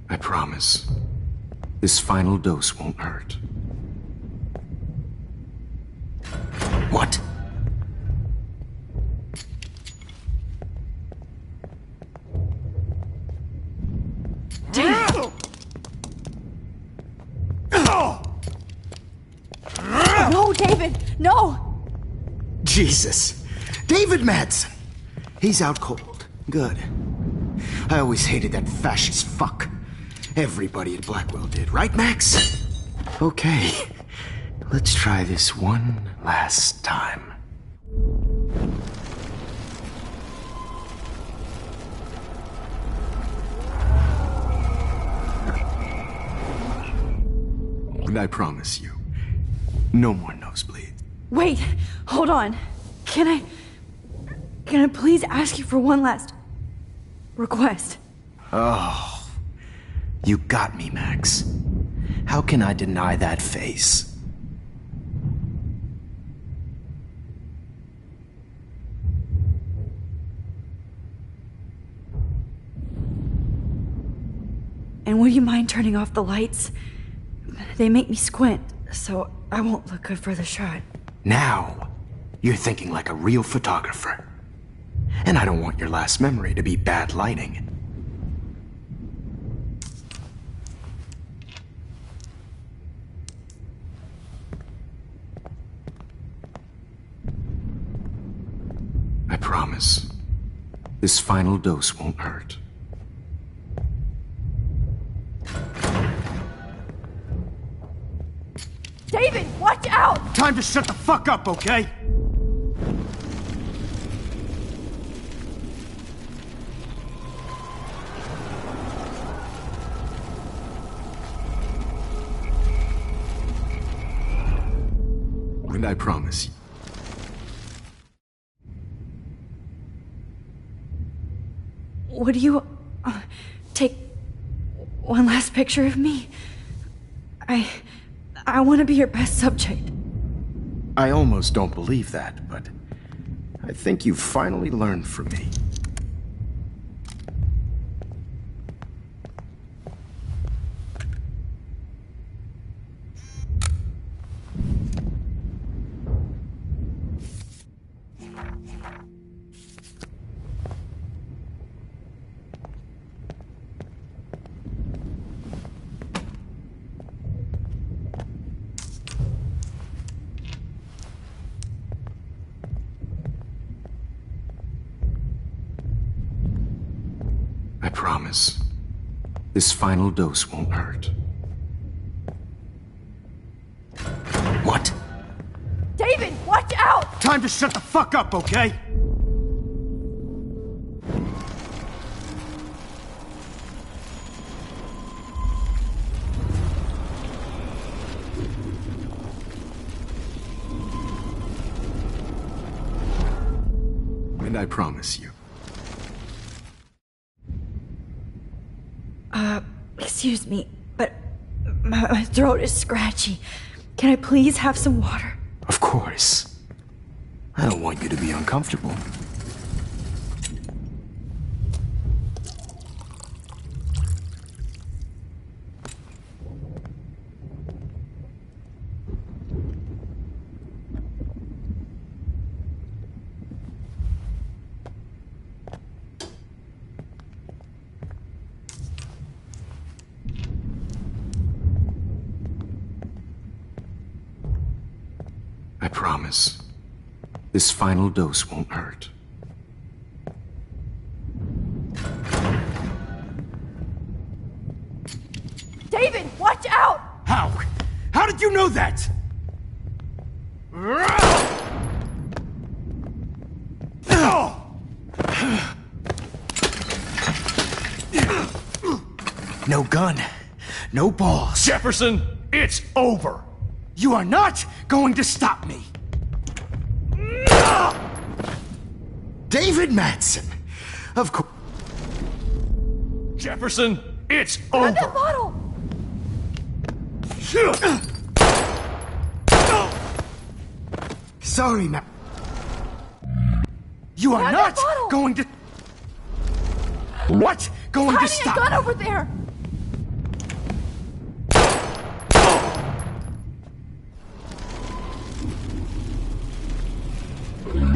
[SPEAKER 10] I promise, this final dose won't hurt. What?
[SPEAKER 2] No, David, no!
[SPEAKER 10] Jesus. David Madsen. He's out cold. Good. I always hated that fascist fuck. Everybody at Blackwell did, right, Max? Okay. Let's try this one last time. And I promise you, no more nosebleeds.
[SPEAKER 2] Wait, hold on. Can I please ask you for one last request?
[SPEAKER 10] Oh, you got me, Max. How can I deny that face?
[SPEAKER 2] And would you mind turning off the lights? They make me squint, so I won't look good for the shot.
[SPEAKER 10] Now, you're thinking like a real photographer. And I don't want your last memory to be bad lighting. I promise, this final dose won't hurt.
[SPEAKER 2] David, watch out!
[SPEAKER 4] Time to shut the fuck up, okay?
[SPEAKER 10] And I promise you.
[SPEAKER 2] Would you take one last picture of me? I want to be your best subject.
[SPEAKER 10] I almost don't believe that, but I think you've finally learned from me. I promise. This final dose won't hurt. What?
[SPEAKER 2] David, watch out!
[SPEAKER 4] Time to shut the fuck up, okay?
[SPEAKER 10] And I promise you.
[SPEAKER 2] Excuse me, but my throat is scratchy. Can I please have some water?
[SPEAKER 10] Of course. I don't want you to be uncomfortable. I promise. This final dose won't hurt.
[SPEAKER 2] David, watch out!
[SPEAKER 4] How? How did you know that?
[SPEAKER 10] No gun. No balls.
[SPEAKER 4] Jefferson, it's over. You are not going to stop me.
[SPEAKER 10] David Madsen. Of course.
[SPEAKER 4] Jefferson, it's
[SPEAKER 2] Grab
[SPEAKER 4] over.
[SPEAKER 2] that bottle!
[SPEAKER 10] Sorry, Matt.
[SPEAKER 4] You are
[SPEAKER 2] Grab
[SPEAKER 4] not
[SPEAKER 2] that bottle!
[SPEAKER 4] going to... What? Going to
[SPEAKER 2] Hiding
[SPEAKER 4] stop
[SPEAKER 2] a gun
[SPEAKER 4] me?
[SPEAKER 2] over there!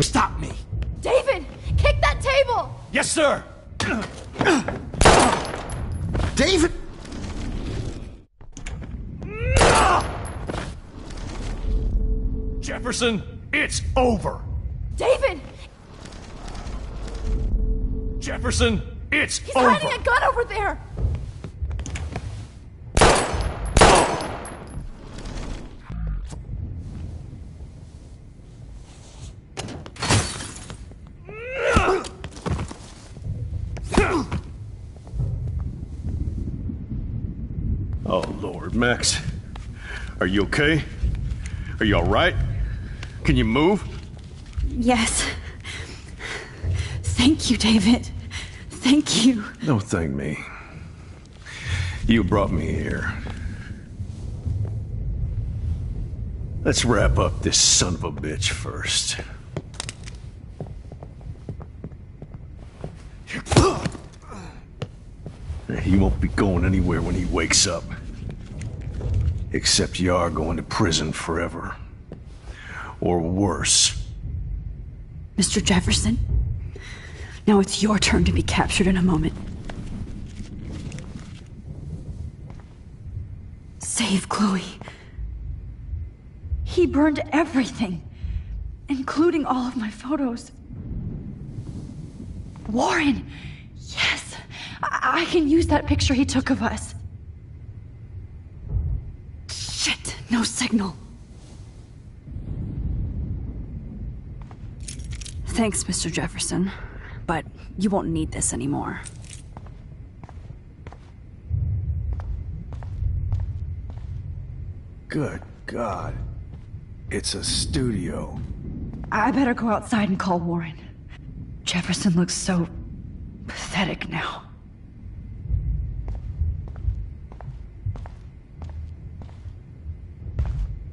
[SPEAKER 4] Stop me.
[SPEAKER 2] David, kick that table!
[SPEAKER 4] Yes, sir.
[SPEAKER 10] David!
[SPEAKER 4] Jefferson, it's over.
[SPEAKER 2] David!
[SPEAKER 4] Jefferson, it's
[SPEAKER 2] He's
[SPEAKER 4] over.
[SPEAKER 2] hiding a gun over there!
[SPEAKER 4] Oh, Lord, Max. Are you okay? Are you all right? Can you move?
[SPEAKER 2] Yes. Thank you, David. Thank you.
[SPEAKER 4] Don't thank me. You brought me here. Let's wrap up this son of a bitch first. He won't be going anywhere when he wakes up. Except you are going to prison forever. Or worse.
[SPEAKER 2] Mr. Jefferson, now it's your turn to be captured in a moment. Save Chloe. He burned everything, including all of my photos. Warren! Yes! I can use that picture he took of us. Shit, no signal. Thanks, Mr. Jefferson, but you won't need this anymore.
[SPEAKER 10] Good God. It's a studio.
[SPEAKER 2] I better go outside and call Warren. Jefferson looks so pathetic now.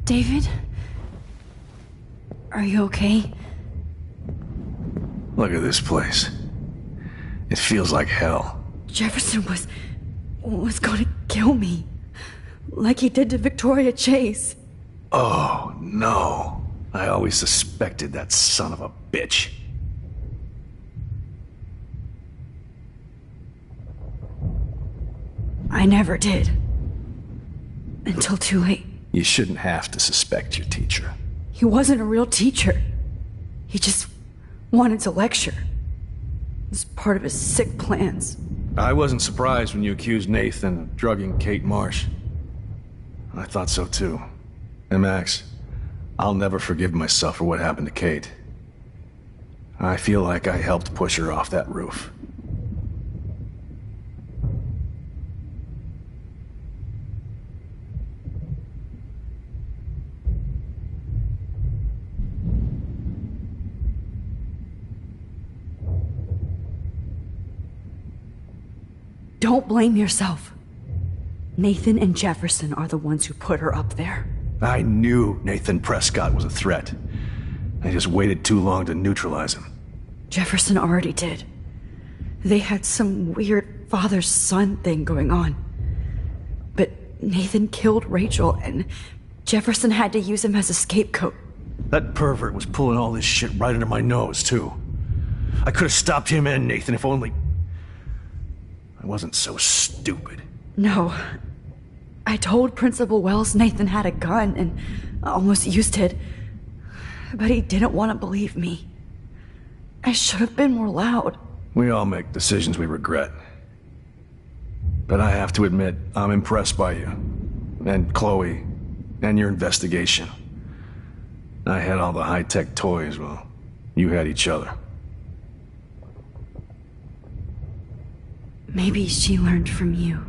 [SPEAKER 2] David? Are you okay?
[SPEAKER 4] Look at this place. It feels like hell.
[SPEAKER 2] Jefferson was going to kill me. Like he did to Victoria Chase.
[SPEAKER 4] Oh, no. I always suspected that son of a bitch.
[SPEAKER 2] I never did. Until too late.
[SPEAKER 4] You shouldn't have to suspect your teacher.
[SPEAKER 2] He wasn't a real teacher. He just wanted to lecture. It was part of his sick plans.
[SPEAKER 4] I wasn't surprised when you accused Nathan of drugging Kate Marsh. I thought so too. And Max, I'll never forgive myself for what happened to Kate. I feel like I helped push her off that roof.
[SPEAKER 8] Don't blame yourself. Nathan and Jefferson are the ones who put her up there.
[SPEAKER 4] I knew Nathan Prescott was a threat. I just waited too long to neutralize him.
[SPEAKER 8] Jefferson already did. They had some weird father-son thing going on. But Nathan killed Rachel, and Jefferson had to use him as a scapegoat.
[SPEAKER 4] That pervert was pulling all this shit right under my nose, too. I could have stopped him and Nathan if only I wasn't so stupid.
[SPEAKER 8] No. I told Principal Wells Nathan had a gun and almost used it. But he didn't want to believe me. I should have been more loud.
[SPEAKER 4] We all make decisions we regret. But I have to admit, I'm impressed by you. And Chloe. And your investigation. I had all the high-tech toys, well, you had each other.
[SPEAKER 8] Maybe she learned from you.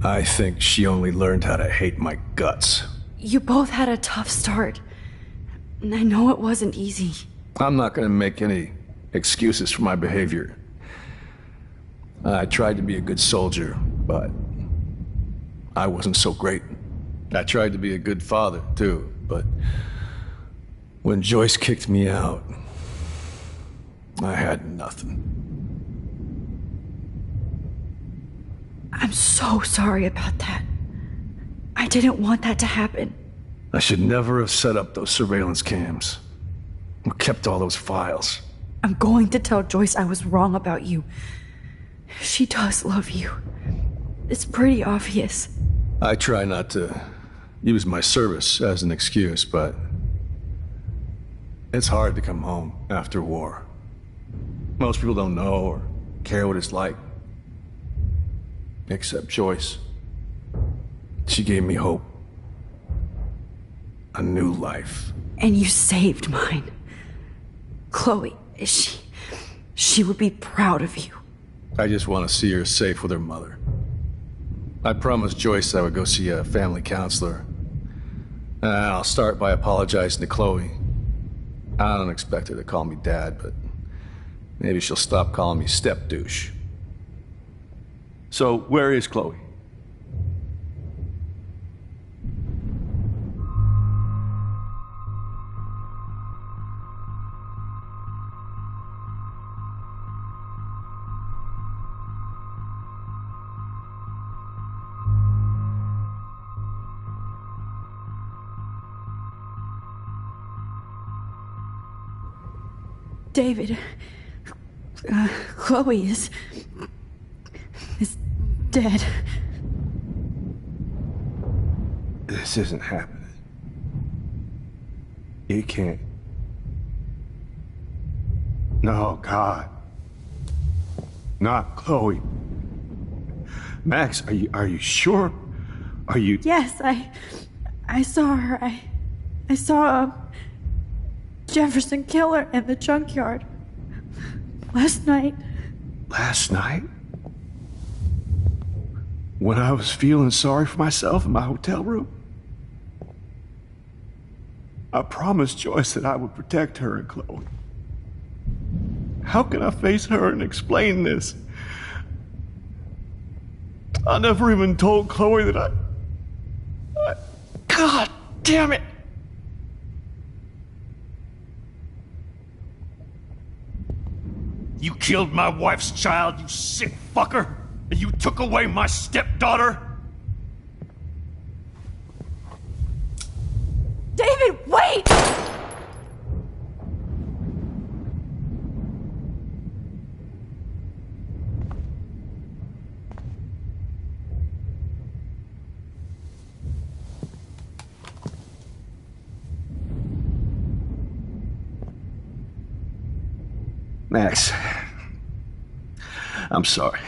[SPEAKER 4] I think she only learned how to hate my guts.
[SPEAKER 8] You both had a tough start. And I know it wasn't easy.
[SPEAKER 4] I'm not gonna make any excuses for my behavior. I tried to be a good soldier, but I wasn't so great. I tried to be a good father, too, but when Joyce kicked me out, I had nothing.
[SPEAKER 8] I'm so sorry about that. I didn't want that to happen.
[SPEAKER 4] I should never have set up those surveillance cams. Or kept all those files.
[SPEAKER 8] I'm going to tell Joyce I was wrong about you. She does love you. It's pretty obvious.
[SPEAKER 4] I try not to use my service as an excuse, but it's hard to come home after war. Most people don't know or care what it's like. Except Joyce. She gave me hope. A new life.
[SPEAKER 8] And you saved mine. Chloe, she would be proud of you.
[SPEAKER 4] I just want to see her safe with her mother. I promised Joyce I would go see a family counselor. I'll start by apologizing to Chloe. I don't expect her to call me Dad, but maybe she'll stop calling me step douche. So, where is Chloe?
[SPEAKER 8] David, Chloe is dead.
[SPEAKER 4] This isn't happening. It can't. No, God. Not Chloe. Max, are you sure? Are you...
[SPEAKER 8] Yes, I saw her. I saw Jefferson kill her in the junkyard. Last night.
[SPEAKER 4] Last night? When I was feeling sorry for myself in my hotel room? I promised Joyce that I would protect her and Chloe. How can I face her and explain this? I never even told Chloe that I... God damn it! You killed my wife's child, you sick fucker! And you took away my stepdaughter?
[SPEAKER 8] David, wait!
[SPEAKER 4] Max, I'm sorry.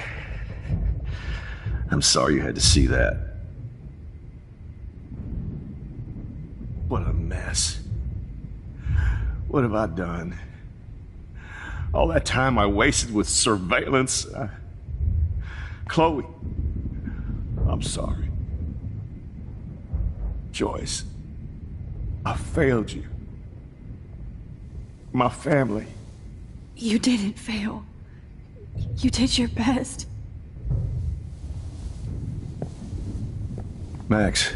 [SPEAKER 4] I'm sorry you had to see that.
[SPEAKER 20] What a mess. What have I done? All that time I wasted with surveillance. Chloe, I'm sorry. Joyce, I failed you. My family.
[SPEAKER 2] You didn't fail. You did your best.
[SPEAKER 4] Max,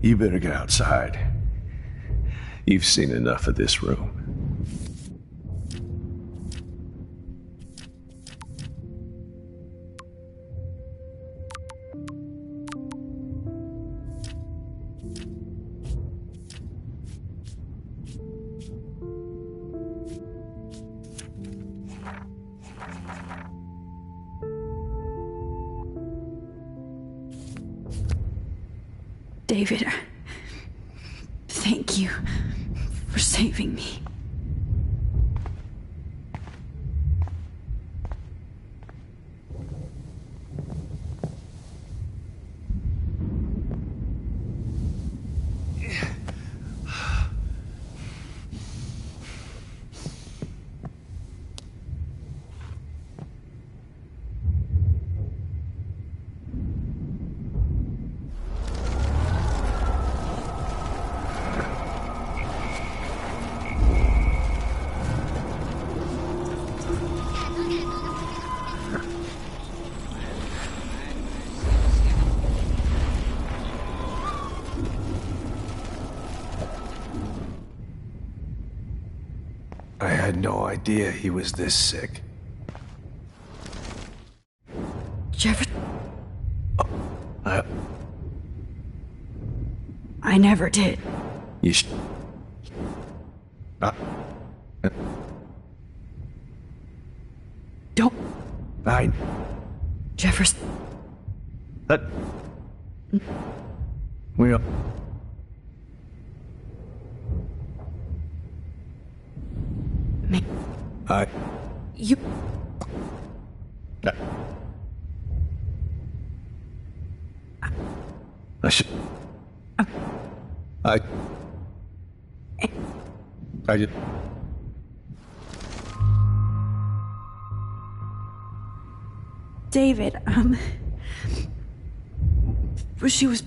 [SPEAKER 4] you better get outside. You've seen enough of this room.
[SPEAKER 2] David, thank you for saving me.
[SPEAKER 4] I had no idea he was this sick.
[SPEAKER 2] Jefferson.
[SPEAKER 4] I
[SPEAKER 2] never did.
[SPEAKER 4] You
[SPEAKER 2] Don't.
[SPEAKER 4] I.
[SPEAKER 2] Jefferson.
[SPEAKER 4] That. We are.
[SPEAKER 2] You.
[SPEAKER 4] I should. I did.
[SPEAKER 2] David, she was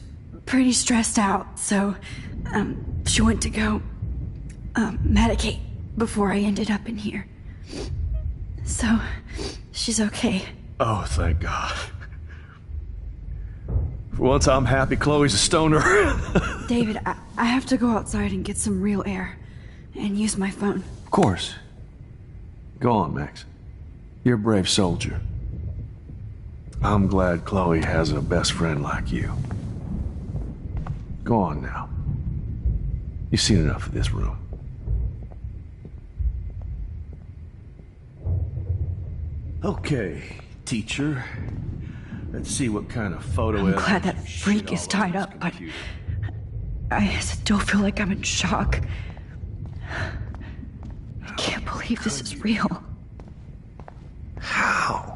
[SPEAKER 2] pretty stressed out, so, she went to go, medicate before I ended up in here. So, she's okay.
[SPEAKER 20] Oh, thank God. For once I'm happy Chloe's a stoner.
[SPEAKER 2] David, I have to go outside and get some real air, and use my phone.
[SPEAKER 4] Of course. Go on, Max. You're a brave soldier. I'm glad Chloe has a best friend like you. Go on now. You've seen enough of this room.
[SPEAKER 20] Okay, teacher. Let's see what kind of photo
[SPEAKER 2] I'm glad that freak is tied up, but I still feel like I'm in shock. I can't believe this is real.
[SPEAKER 4] How?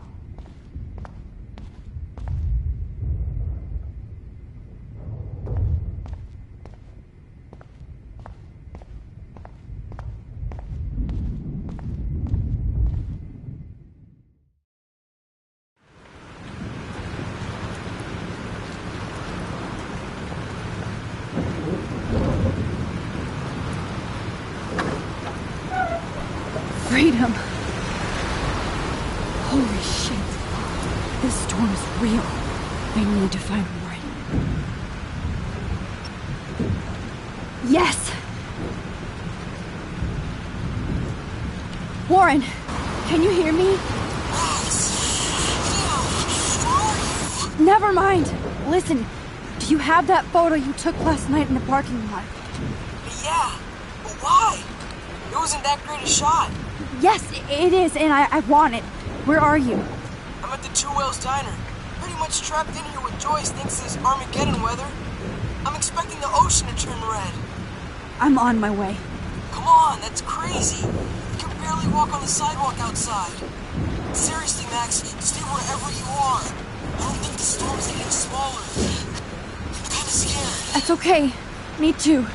[SPEAKER 2] Freedom. Holy shit. This storm is real. I need to find Warren. Yes! Warren, can you hear me? Never mind. Listen, do you have that photo you took last night in the parking lot?
[SPEAKER 21] Yeah, but why? It wasn't that great a shot.
[SPEAKER 2] Yes, it is, and I want it. Where are you?
[SPEAKER 21] I'm at the Two Whales Diner. Pretty much trapped in here with Joyce thinks this Armageddon weather. I'm expecting the ocean to turn red.
[SPEAKER 2] I'm on my way.
[SPEAKER 21] Come on, that's crazy. You can barely walk on the sidewalk outside. Seriously, Max, stay wherever you are. I don't think the storm's getting smaller. I'm kinda scared.
[SPEAKER 2] That's okay. Me too.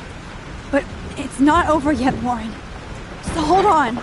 [SPEAKER 2] But it's not over yet, Warren. So hold on.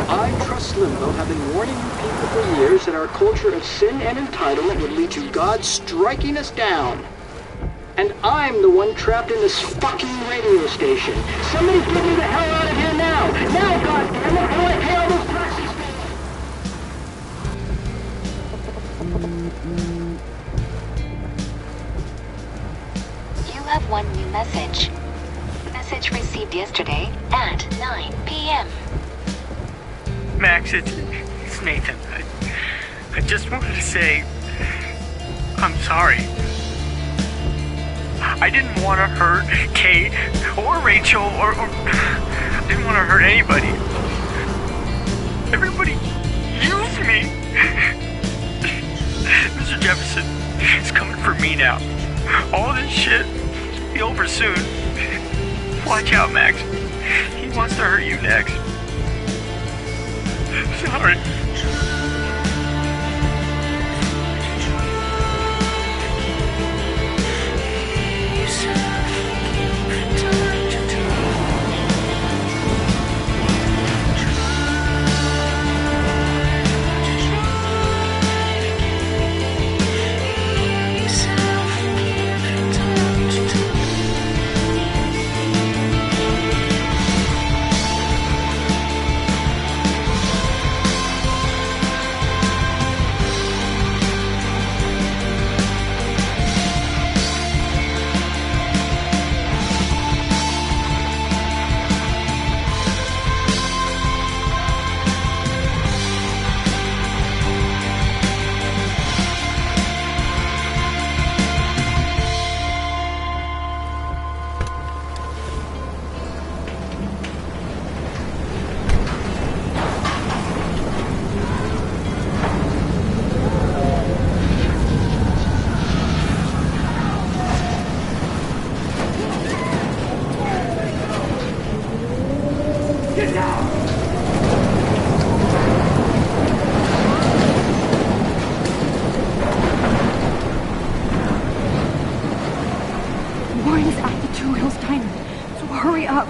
[SPEAKER 5] I, Trust Limbo, have been warning you people for years that our culture of sin and entitlement would lead to God striking us down. And I'm the one trapped in this fucking radio station. Somebody get me the hell out of here now! Now, goddammit, before I pay all those taxes!
[SPEAKER 12] You have one new message. Message received yesterday at 9 p.m.
[SPEAKER 22] Max, it's Nathan. I just wanted to say I'm sorry. I didn't want to hurt Kate or Rachel or I didn't want to hurt anybody. Everybody used me. Mr. Jefferson is coming for me now. All this shit will be over soon. Watch out, Max. He wants to hurt you next. Sorry.
[SPEAKER 2] Warren is at the Two Hills Diner, so hurry up.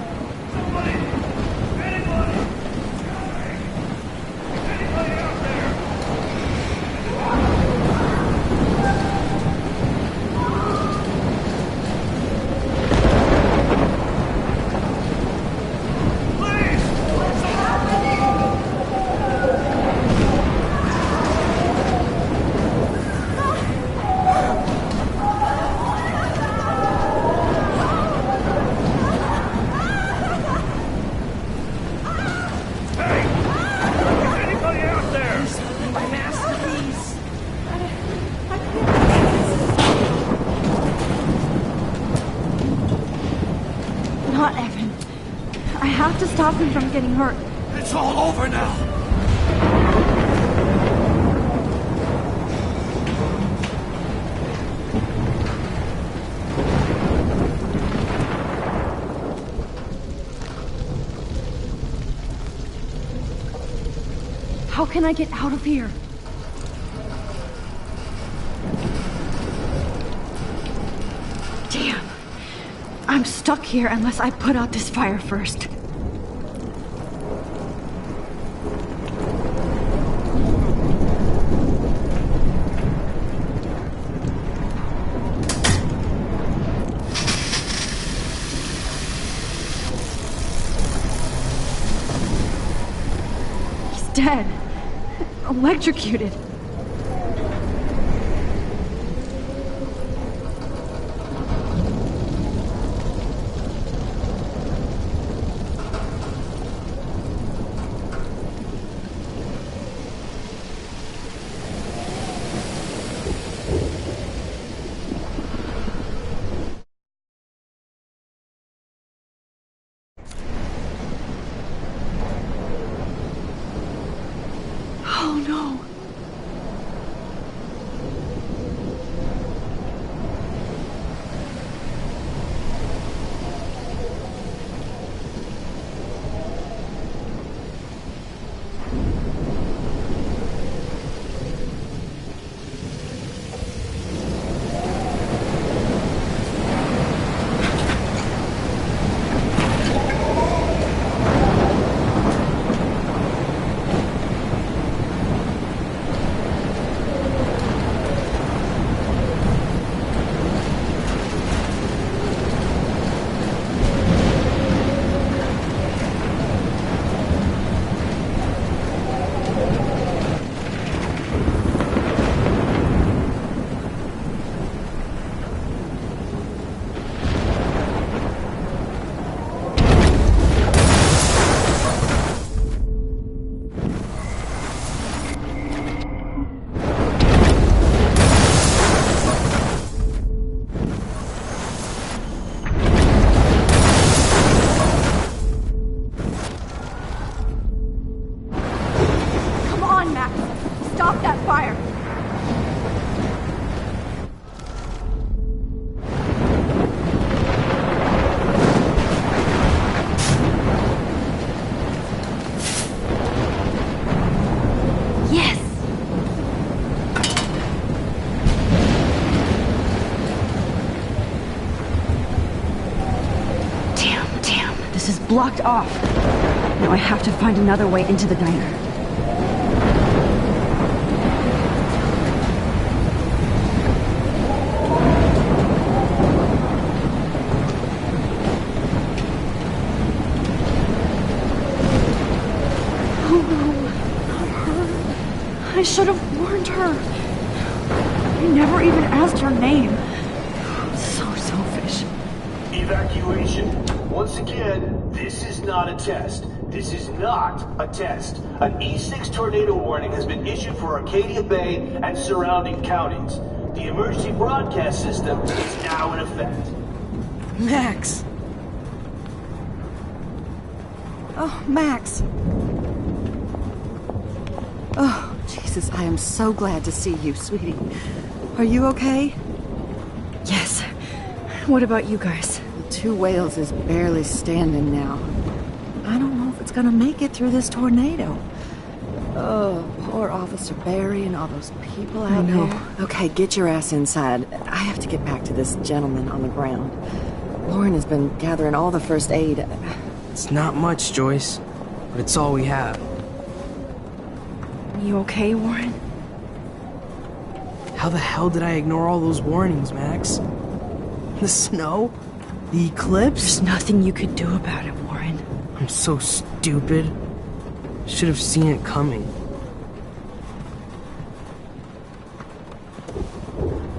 [SPEAKER 2] Not Evan. I have to stop him from getting hurt.
[SPEAKER 20] It's all over now.
[SPEAKER 2] How can I get out of here? Damn. I'm stuck here unless I put out this fire first. He's dead. Electrocuted. Oh no. Blocked off. Now I have to find another way into the diner. Oh no, not her. I should have warned her. I never even asked her name. So selfish.
[SPEAKER 9] Evacuation. Once again, this is not a test. This is not a test. An E6 tornado warning has been issued for Arcadia Bay and surrounding counties. The emergency broadcast system is now in effect.
[SPEAKER 18] Max! Oh, Max! Oh, Jesus, I am so glad to see you, sweetie. Are you okay?
[SPEAKER 2] Yes. What about you guys?
[SPEAKER 18] Two Whales is barely standing now. I don't know if it's gonna make it through this tornado. Oh, poor Officer Barry and all those people out there. Okay, get your ass inside. I have to get back to this gentleman on the ground. Lauren has been gathering all the first aid.
[SPEAKER 11] It's not much, Joyce, but it's all we have.
[SPEAKER 2] You okay, Warren?
[SPEAKER 11] How the hell did I ignore all those warnings, Max? The snow? The eclipse?
[SPEAKER 2] There's nothing you could do about it, Warren.
[SPEAKER 11] I'm so stupid. Should have seen it coming.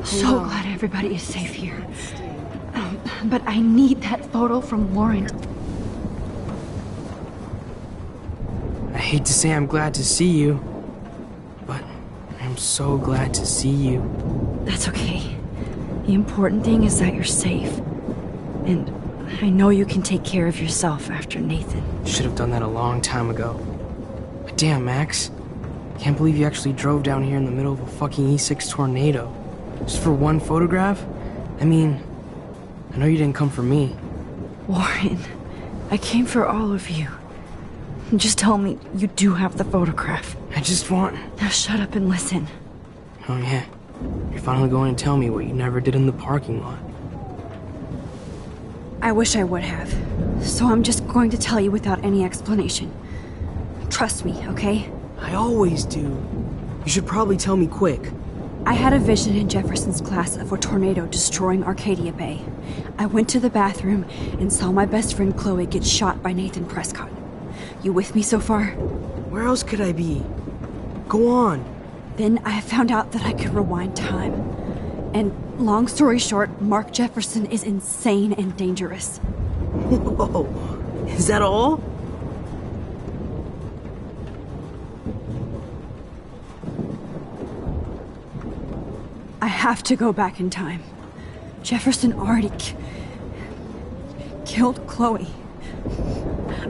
[SPEAKER 2] So glad everybody is safe here. But I need that photo from Lauren.
[SPEAKER 11] I hate to say I'm glad to see you, but I'm so glad to see you.
[SPEAKER 2] That's okay. The important thing is that you're safe. And I know you can take care of yourself after Nathan.
[SPEAKER 11] Should have done that a long time ago. But damn, Max. Can't believe you actually drove down here in the middle of a fucking E6 tornado. Just for one photograph? I mean, I know you didn't come for me.
[SPEAKER 2] Warren, I came for all of you. Just tell me you do have the photograph.
[SPEAKER 11] I just want...
[SPEAKER 2] Now shut up and listen.
[SPEAKER 11] Oh yeah. You're finally going to tell me what you never did in the parking lot.
[SPEAKER 2] I wish I would have. So I'm just going to tell you without any explanation. Trust me, okay?
[SPEAKER 11] I always do. You should probably tell me quick.
[SPEAKER 2] I had a vision in Jefferson's class of a tornado destroying Arcadia Bay. I went to the bathroom and saw my best friend Chloe get shot by Nathan Prescott. You with me so far?
[SPEAKER 11] Where else could I be? Go on.
[SPEAKER 2] Then I found out that I could rewind time. And long story short, Mark Jefferson is insane and dangerous.
[SPEAKER 11] Whoa. Is that all?
[SPEAKER 2] I have to go back in time. Jefferson already killed Chloe.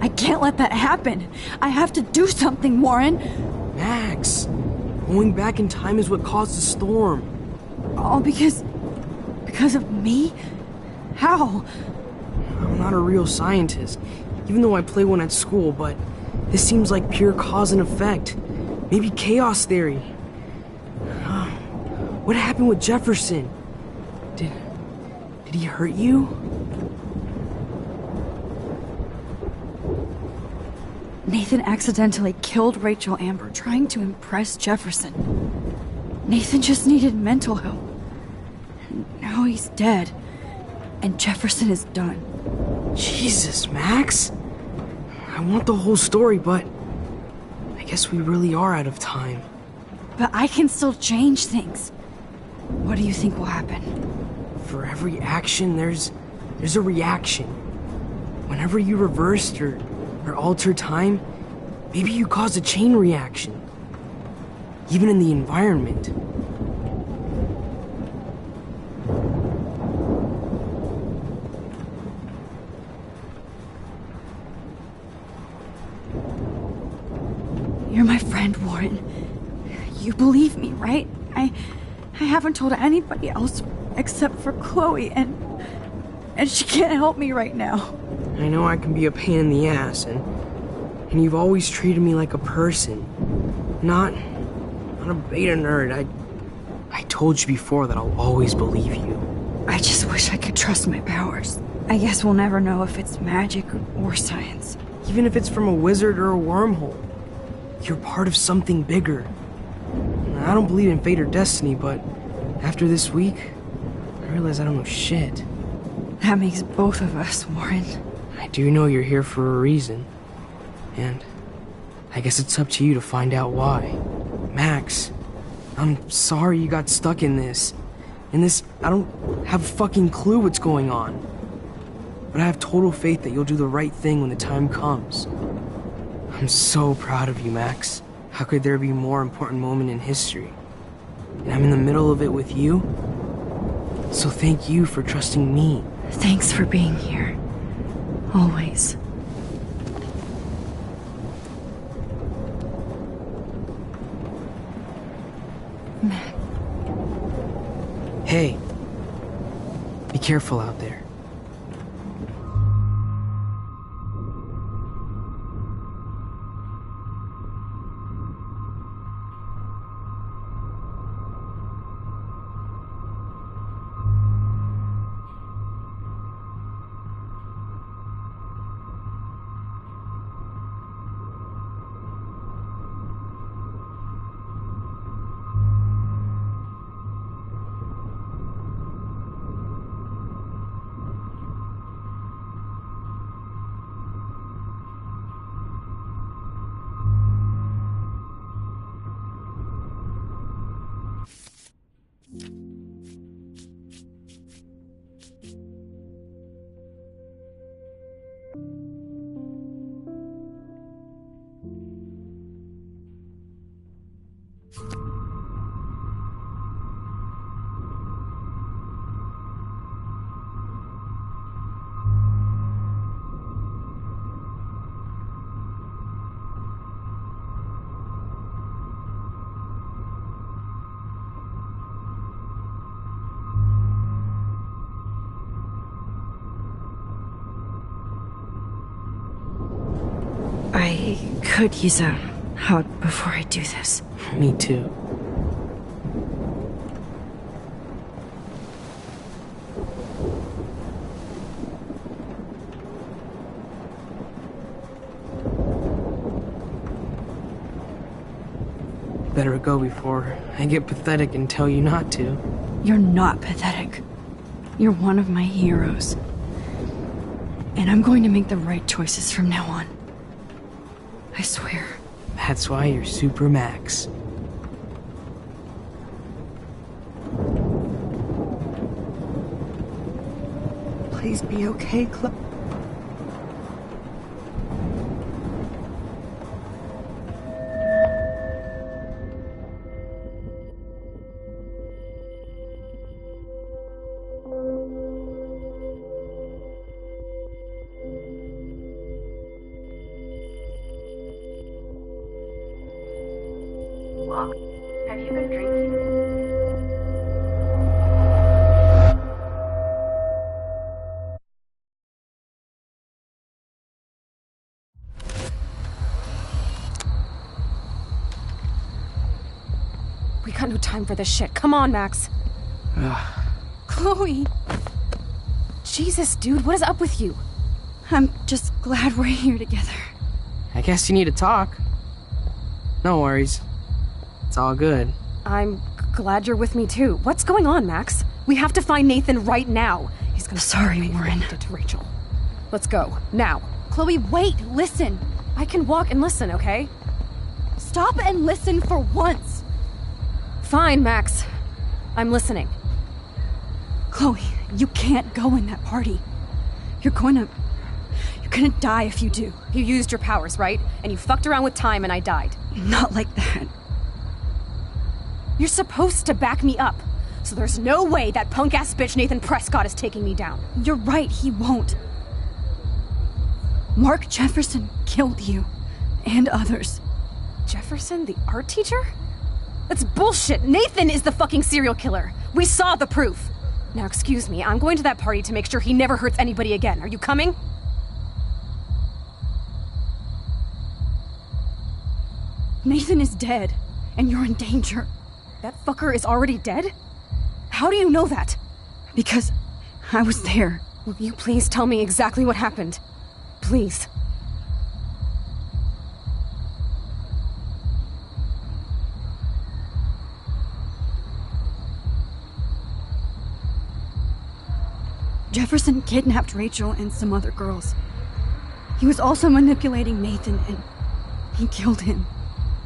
[SPEAKER 2] I can't let that happen. I have to do something, Warren.
[SPEAKER 11] Max, going back in time is what caused the storm.
[SPEAKER 2] All because of me? How?
[SPEAKER 11] I'm not a real scientist, even though I play one at school, but this seems like pure cause and effect. Maybe chaos theory. What happened with Jefferson? Did he hurt you?
[SPEAKER 2] Nathan accidentally killed Rachel Amber trying to impress Jefferson. Nathan just needed mental help. Now he's dead, and Jefferson is done.
[SPEAKER 11] Jesus, Max. I want the whole story, but I guess we really are out of time.
[SPEAKER 2] But I can still change things. What do you think will happen?
[SPEAKER 11] For every action, there's a reaction. Whenever you reversed or alter time, maybe you cause a chain reaction. Even in the environment.
[SPEAKER 2] You're my friend, Warren. You believe me, right? I haven't told anybody else except for Chloe, and she can't help me right now.
[SPEAKER 11] I know I can be a pain in the ass, and you've always treated me like a person. Not a beta nerd. I told you before that I'll always believe you.
[SPEAKER 2] I just wish I could trust my powers. I guess we'll never know if it's magic or science.
[SPEAKER 11] Even if it's from a wizard or a wormhole. You're part of something bigger. I don't believe in fate or destiny, but after this week, I realize I don't know shit.
[SPEAKER 2] That makes both of us, Warren.
[SPEAKER 11] I do know you're here for a reason. And I guess it's up to you to find out why. Max, I'm sorry you got stuck in this. I don't have a fucking clue what's going on. But I have total faith that you'll do the right thing when the time comes. I'm so proud of you, Max. How could there be a more important moment in history? And I'm in the middle of it with you. So thank you for trusting me.
[SPEAKER 2] Thanks for being here. Always.
[SPEAKER 11] Hey. Be careful out there.
[SPEAKER 2] I could use a hug before I do this.
[SPEAKER 11] Me too. Better go before I get pathetic and tell you not to.
[SPEAKER 2] You're not pathetic. You're one of my heroes. And I'm going to make the right choices from now on. I swear.
[SPEAKER 11] That's why you're Super Max.
[SPEAKER 18] Please be okay, Chloe.
[SPEAKER 1] walk. Have you been drinking? We got no time for this shit. Come on, Max.
[SPEAKER 8] Chloe!
[SPEAKER 1] Jesus, dude, what is up with you?
[SPEAKER 8] I'm just glad we're here together.
[SPEAKER 11] I guess you need to talk. No worries. It's all good.
[SPEAKER 1] I'm glad you're with me too. What's going on, Max? We have to find Nathan right now. He's gonna
[SPEAKER 8] Sorry, Warren.
[SPEAKER 1] Did to Rachel. Let's go now.
[SPEAKER 8] Chloe, wait! Listen!
[SPEAKER 1] I can walk and listen, okay?
[SPEAKER 8] Stop and listen for once!
[SPEAKER 1] Fine, Max. I'm listening.
[SPEAKER 8] Chloe, you can't go in that party. You're gonna die if you do.
[SPEAKER 1] You used your powers, right? And you fucked around with time and I died.
[SPEAKER 8] Not like that.
[SPEAKER 1] You're supposed to back me up. So there's no way that punk-ass bitch Nathan Prescott is taking me down.
[SPEAKER 8] You're right, he won't. Mark Jefferson killed you. And others.
[SPEAKER 1] Jefferson, the art teacher? That's bullshit. Nathan is the fucking serial killer. We saw the proof. Now, excuse me, I'm going to that party to make sure he never hurts anybody again. Are you coming?
[SPEAKER 8] Nathan is dead, and you're in danger.
[SPEAKER 1] That fucker is already dead? How do you know that?
[SPEAKER 8] Because I was there.
[SPEAKER 1] Will you please tell me exactly what happened? Please.
[SPEAKER 8] Jefferson kidnapped Rachel and some other girls. He was also manipulating Nathan, and he killed him.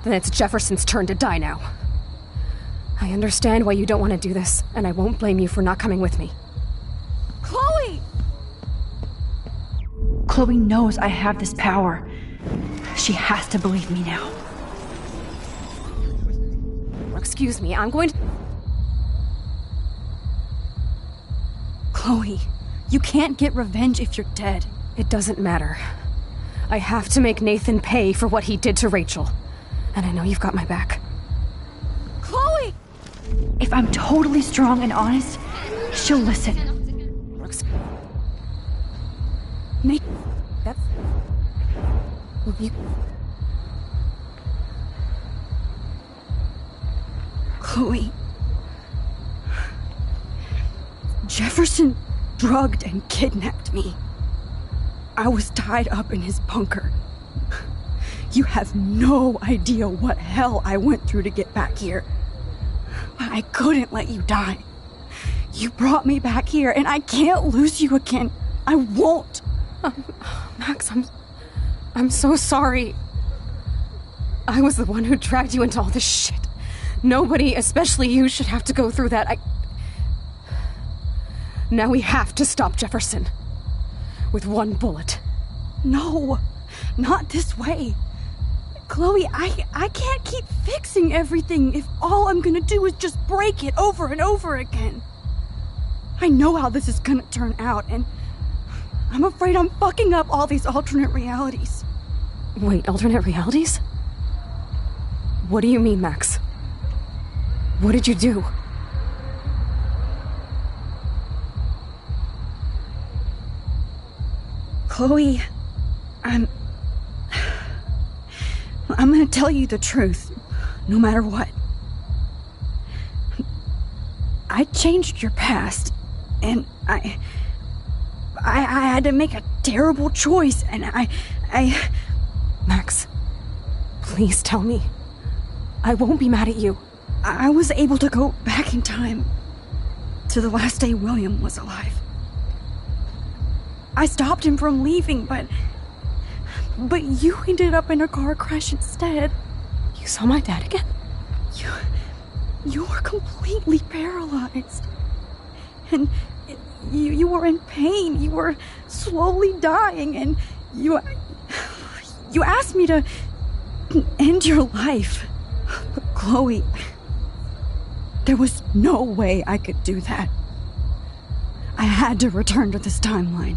[SPEAKER 1] Then it's Jefferson's turn to die now. I understand why you don't want to do this, and I won't blame you for not coming with me.
[SPEAKER 8] Chloe! Chloe knows I have this power. She has to believe me now.
[SPEAKER 1] Excuse me, I'm going to...
[SPEAKER 8] Chloe, you can't get revenge if you're dead.
[SPEAKER 1] It doesn't matter. I have to make Nathan pay for what he did to Rachel. And I know you've got my back.
[SPEAKER 8] Chloe! If I'm totally strong and honest, she'll listen. Nate...
[SPEAKER 1] That's... Will you...
[SPEAKER 8] Chloe... Jefferson drugged and kidnapped me. I was tied up in his bunker. You have no idea what hell I went through to get back here. But I couldn't let you die. You brought me back here, and I can't lose you again. I won't.
[SPEAKER 1] Max, I'm so sorry. I was the one who dragged you into all this shit. Nobody, especially you, should have to go through that. Now we have to stop Jefferson. With one bullet.
[SPEAKER 8] No, not this way. Chloe, I can't keep fixing everything if all I'm gonna do is just break it over and over again. I know how this is gonna turn out, and I'm afraid I'm fucking up all these alternate realities.
[SPEAKER 1] Wait, alternate realities? What do you mean, Max? What did you do?
[SPEAKER 8] Chloe, I'm gonna tell you the truth, no matter what. I changed your past, and I had to make a terrible choice, and I...
[SPEAKER 1] Max, please tell me. I won't be mad at you.
[SPEAKER 8] I was able to go back in time to the last day William was alive. I stopped him from leaving, but you ended up in a car crash instead.
[SPEAKER 1] You saw my dad again?
[SPEAKER 8] You were completely paralyzed. And you were in pain. You were slowly dying, and you asked me to end your life. But Chloe, there was no way I could do that. I had to return to this timeline.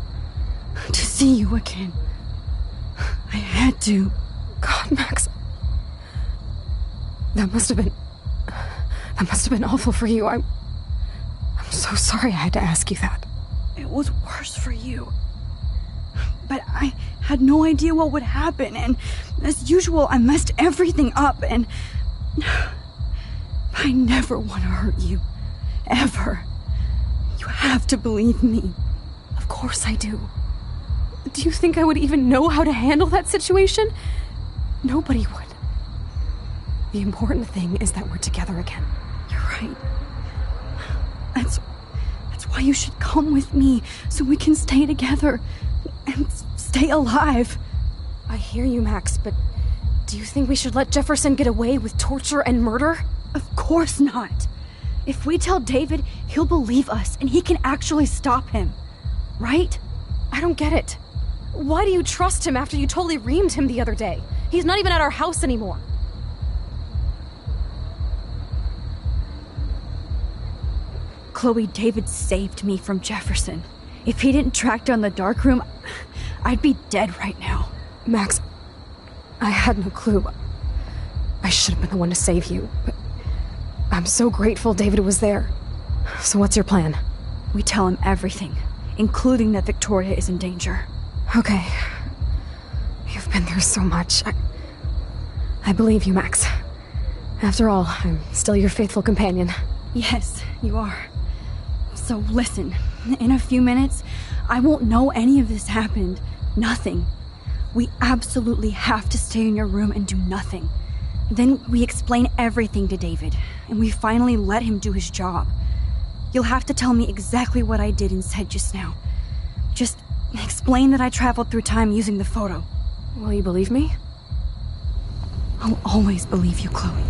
[SPEAKER 8] To see you again. I had to.
[SPEAKER 1] God, Max. That must have been awful for you. I'm so sorry I had to ask you that.
[SPEAKER 2] It was worse for you. But I had no idea what would happen, and as usual, I messed everything up, and I never want to hurt you. Ever. You have to believe me.
[SPEAKER 1] Of course I do. Do you think I would even know how to handle that situation? Nobody would. The important thing is that we're together again.
[SPEAKER 2] You're right. That's why you should come with me, so we can stay together and stay alive.
[SPEAKER 1] I hear you, Max, but do you think we should let Jefferson get away with torture and murder?
[SPEAKER 2] Of course not. If we tell David, he'll believe us, and he can actually stop him. Right?
[SPEAKER 1] I don't get it. Why do you trust him after you totally reamed him the other day? He's not even at our house anymore.
[SPEAKER 2] Chloe, David saved me from Jefferson. If he didn't track down the darkroom, I'd be dead right now.
[SPEAKER 1] Max, I had no clue. I should have been the one to save you, but I'm so grateful David was there. So what's your plan?
[SPEAKER 2] We tell him everything, including that Victoria is in danger.
[SPEAKER 1] Okay. You've been through so much. I believe you, Max. After all, I'm still your faithful companion.
[SPEAKER 2] Yes, you are. So listen, in a few minutes, I won't know any of this happened. Nothing. We absolutely have to stay in your room and do nothing. Then we explain everything to David, and we finally let him do his job. You'll have to tell me exactly what I did and said just now. Just explain that I traveled through time using the photo.
[SPEAKER 1] Will you believe me?
[SPEAKER 2] I'll always believe you, Chloe.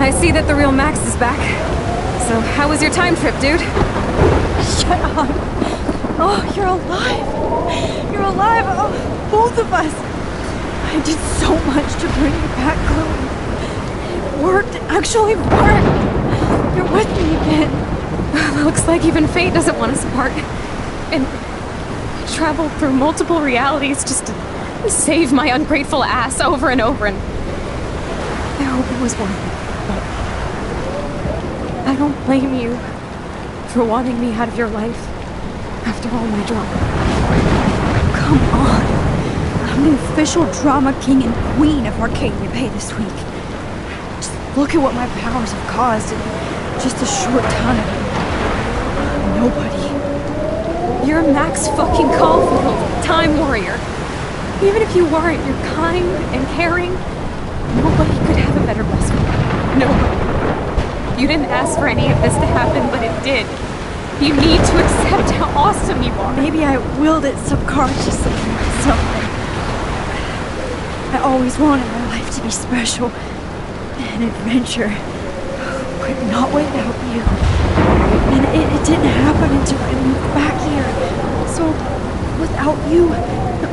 [SPEAKER 1] I see that the real Max is back. So, how was your time trip, dude?
[SPEAKER 2] Shut up. Oh, you're alive. You're alive. Oh, both of us. I did so much to bring you back, Chloe. It worked. It actually worked. You're with me again.
[SPEAKER 1] Looks like even fate doesn't want us apart. And I traveled through multiple realities just to save my ungrateful ass over and over, and I hope it was worth it. But I don't blame you for wanting me out of your life after all my drama.
[SPEAKER 2] Come on. I'm the official drama king and queen of Arcadia Bay this week. Just look at what my powers have caused in just a short time. Nobody.
[SPEAKER 1] You're Max fucking Caulfield, Time Warrior. Even if you weren't, you're kind and caring. Nobody could have a better best friend. Nobody. You didn't ask for any of this to happen, but it did. You need to accept how awesome you are.
[SPEAKER 2] Maybe I willed it subconsciously to myself. I always wanted my life to be special. An adventure. But not without you. And it didn't happen until I moved back here. So, without you,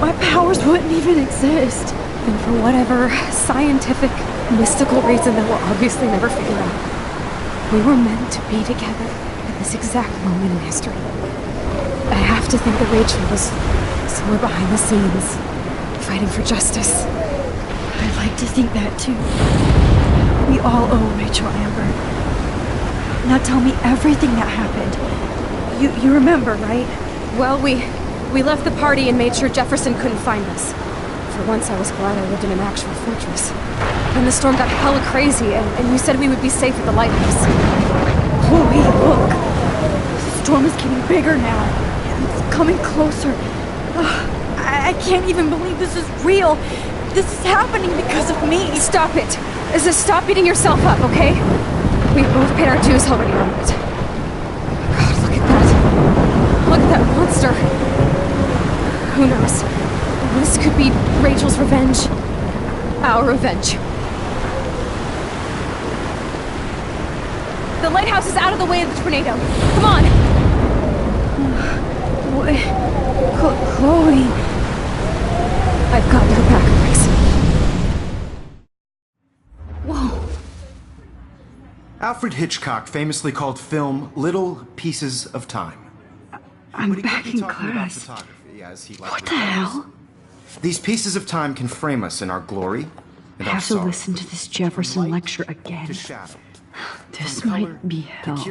[SPEAKER 2] my powers wouldn't even exist.
[SPEAKER 1] And for whatever scientific, mystical reason that we'll obviously never figure out, we were meant to be together at this exact moment in history. I have to think that Rachel was somewhere behind the scenes, fighting for justice.
[SPEAKER 2] I'd like to think that too. We all owe Rachel Amber. Now tell me everything that happened. You remember, right?
[SPEAKER 1] Well, we left the party and made sure Jefferson couldn't find us. For once, I was glad I lived in an actual fortress. Then the storm got hella crazy, and you said we would be safe at the lighthouse.
[SPEAKER 2] Chloe, look! The storm is getting bigger now. It's coming closer. I can't even believe this is real. This is happening because of me.
[SPEAKER 1] Stop it. Stop beating yourself up, okay? We both paid our dues already on it. God, look at that. Look at that monster. Who knows? This could be Rachel's revenge. Our revenge. The lighthouse is out of the way of the tornado. Come on!
[SPEAKER 2] What? Chloe... I've got her back, Max.
[SPEAKER 10] Whoa. Alfred Hitchcock famously called film little pieces of time.
[SPEAKER 2] I'm back in class. What the hell?
[SPEAKER 10] These pieces of time can frame us in our glory and
[SPEAKER 2] I
[SPEAKER 10] our
[SPEAKER 2] have to
[SPEAKER 10] sorrow.
[SPEAKER 2] listen to this Jefferson lecture again. This might be hell.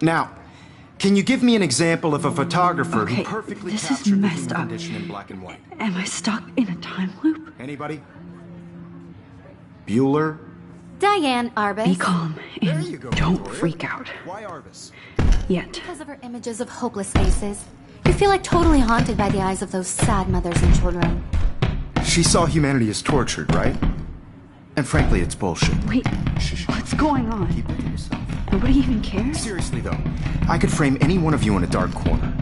[SPEAKER 10] Now, can you give me an example of a photographer who
[SPEAKER 2] Okay,
[SPEAKER 10] perfectly
[SPEAKER 2] this is
[SPEAKER 10] captured the
[SPEAKER 2] messed
[SPEAKER 10] human
[SPEAKER 2] up.
[SPEAKER 10] condition in black and white?
[SPEAKER 2] Am I stuck in a time loop?
[SPEAKER 10] Anybody? Bueller?
[SPEAKER 3] Diane Arbus.
[SPEAKER 2] Be calm and don't freak out.
[SPEAKER 10] Why Arbus?
[SPEAKER 2] Yet.
[SPEAKER 3] Because of her images of hopeless faces. You feel like totally haunted by the eyes of those sad mothers and children.
[SPEAKER 10] She saw humanity as tortured, right? And frankly, it's bullshit.
[SPEAKER 2] Wait, what's going on?
[SPEAKER 10] Keep it to yourself.
[SPEAKER 2] Nobody even cares?
[SPEAKER 10] Seriously, though, I could frame any one of you in a dark corner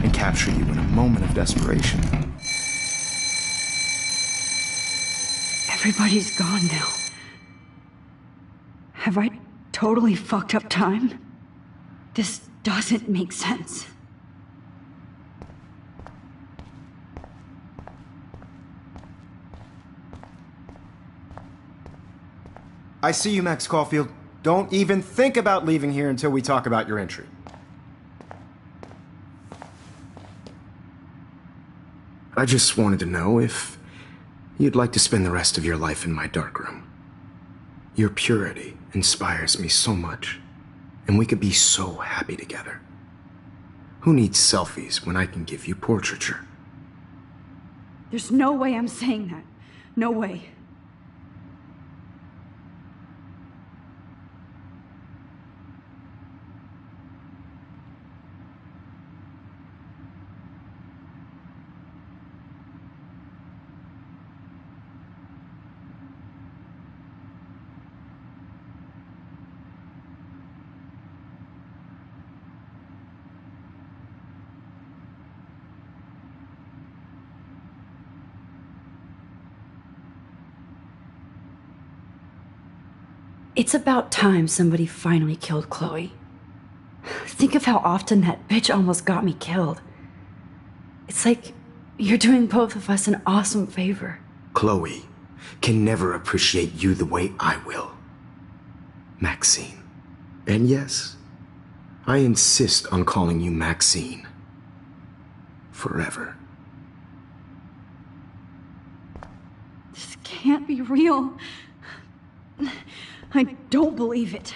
[SPEAKER 10] and capture you in a moment of desperation.
[SPEAKER 2] Everybody's gone now. Have I totally fucked up time? This doesn't make sense.
[SPEAKER 10] I see you, Max Caulfield. Don't even think about leaving here until we talk about your entry. I just wanted to know if you'd like to spend the rest of your life in my darkroom. Your purity inspires me so much, and we could be so happy together. Who needs selfies when I can give you portraiture?
[SPEAKER 2] There's no way I'm saying that. No way. It's about time somebody finally killed Chloe. Think of how often that bitch almost got me killed. It's like you're doing both of us an awesome favor.
[SPEAKER 10] Chloe can never appreciate you the way I will. Maxine. And yes, I insist on calling you Maxine. Forever.
[SPEAKER 2] This can't be real. I don't believe it.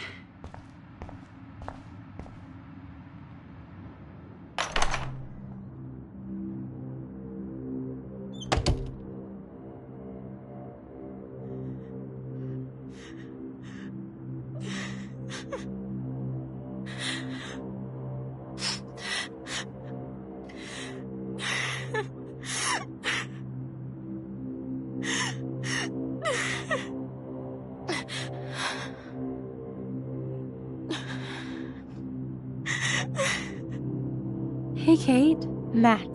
[SPEAKER 3] Hey, Kate. Max.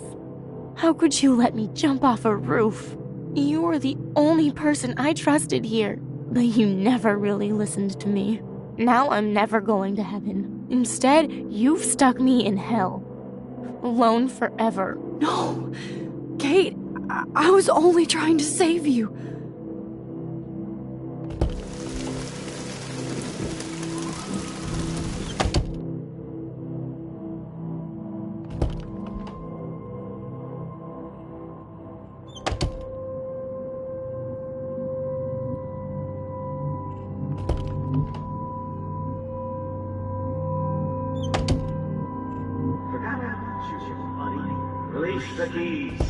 [SPEAKER 3] How could you let me jump off a roof? You were the only person I trusted here, but you never really listened to me. Now I'm never going to heaven. Instead, you've stuck me in hell. Alone forever.
[SPEAKER 2] No! Kate, I was only trying to save you.
[SPEAKER 9] Release the keys.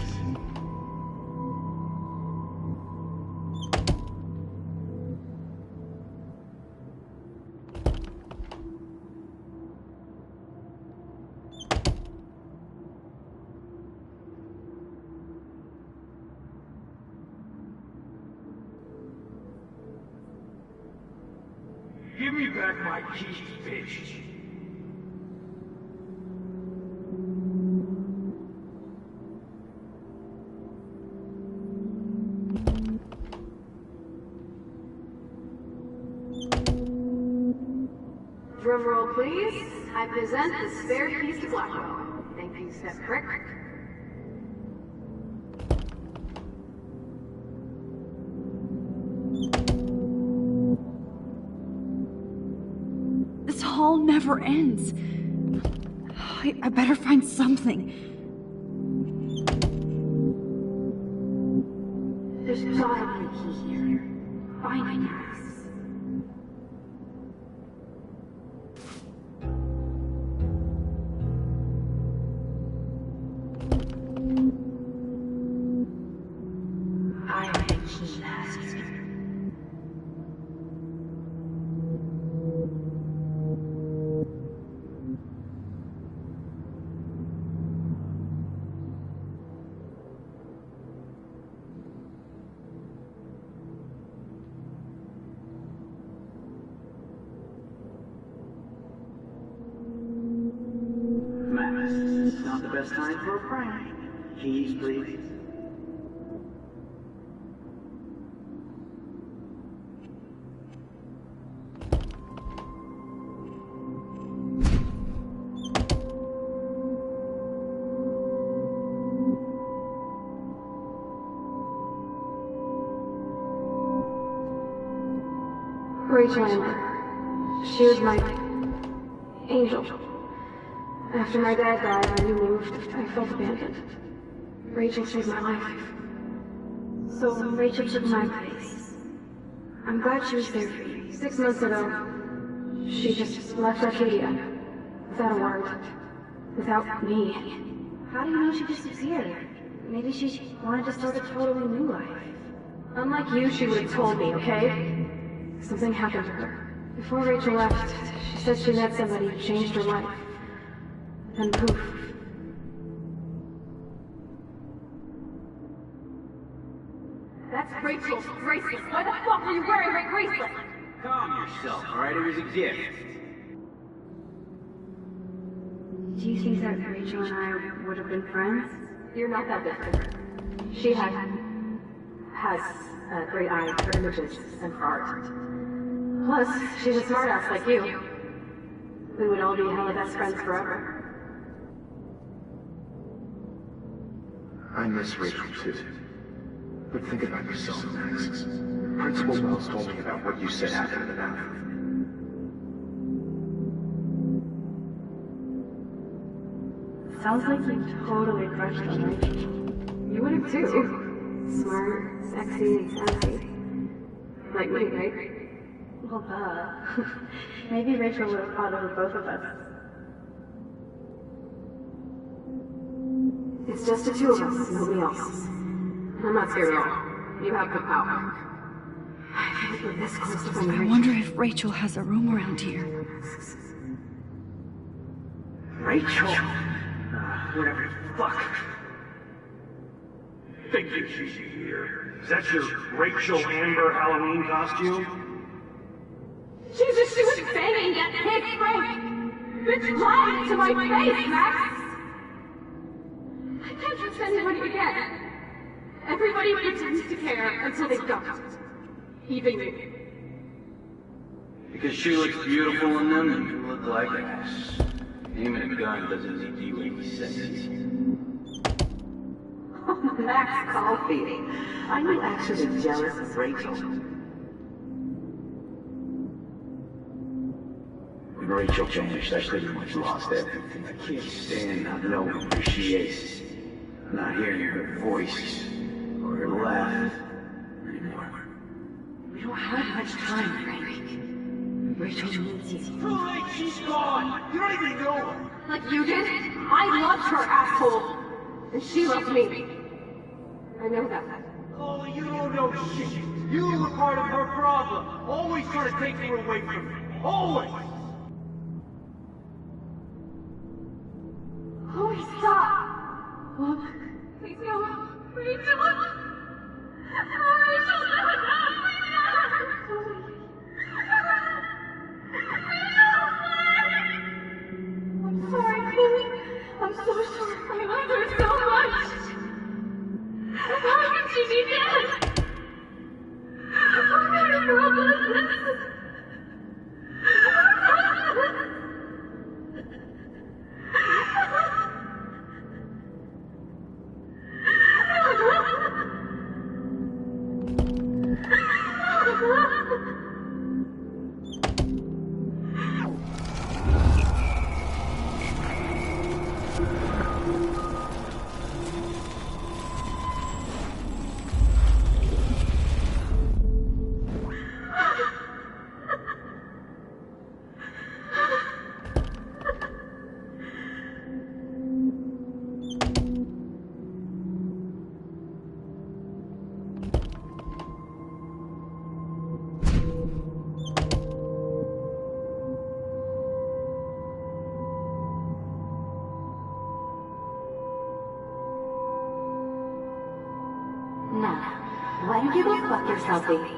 [SPEAKER 9] Give me back my keys, bitch.
[SPEAKER 1] Drumroll, please. I present the spare keys to Blackwell. Thank you, Step Crick.
[SPEAKER 2] This hall never ends. I better find something.
[SPEAKER 1] There's gotta be a key here. Find it, Max.
[SPEAKER 18] I am the key master.
[SPEAKER 5] Max, this is not the best time for a prank. Keys, please.
[SPEAKER 1] Rachel Amber. She was my angel. After my dad died and we moved, I felt abandoned. Rachel saved my life. So Rachel took my place. I'm glad she was there for you. 6 months ago, she just left Arcadia. Without a word. Without me. How do you know she disappeared? Maybe she wanted to start a totally new life. Unlike you, she would have told me, okay? Something happened to her. Before Rachel left, she said she met somebody who changed her life. Then poof.
[SPEAKER 19] That's Rachel's bracelet. Why the fuck are you wearing my bracelet?
[SPEAKER 5] Calm yourself, alright? It was a gift.
[SPEAKER 1] Do you think that Rachel and I would have been friends? You're not that different. She has a great eye for images and for art. Plus, she's a smartass like you. We would all be hella best friends forever.
[SPEAKER 10] I miss Rachel too. But think about yourself, Max. Principal Wells told me about what you said after the bathroom.
[SPEAKER 1] Sounds like you totally crushed on Rachel. You would have too. Smart, sexy, and sassy. Like me, right? Well, duh. Maybe Rachel would have fought over both of us. It's just the two of us, nobody else. I'm not scared at all. You have the power. I think we're this close to finding
[SPEAKER 2] I wonder if Rachel has a room around here.
[SPEAKER 5] Rachel? Whatever the fuck.
[SPEAKER 9] Figured she'd be here. Is that your Rachel Amber Halloween costume?
[SPEAKER 19] Jesus, she was banging that pig Frank! Bitch lied to my face, Max! I can't trust anybody again. Everybody pretends to care until they don't. Even you.
[SPEAKER 5] Because she looks beautiful in them and you look like ass. Aiming a gun doesn't make you any sexy.
[SPEAKER 18] Max Coffee. Are you actually jealous of Rachel?
[SPEAKER 5] When Rachel vanished, I pretty much lost everything. I can't stand not knowing where she is. Not hearing her voice or her laugh anymore.
[SPEAKER 18] We don't have much time, Frank. Rachel needs you.
[SPEAKER 9] Too late, she's gone! You don't even know her!
[SPEAKER 19] Like you did? I loved her, asshole! And she loved me. I know that.
[SPEAKER 9] Oh, you don't know shit. You were part of her problem. Always trying to take her away from me. Always!
[SPEAKER 19] Chloe, stop! Look. Please no. Rachel! Rachel, no, please no! Chloe. I'm sorry, Chloe. I'm so sorry. I love her so much. How can she be dead? What kind of world is this? don't you go fuck yourself, baby?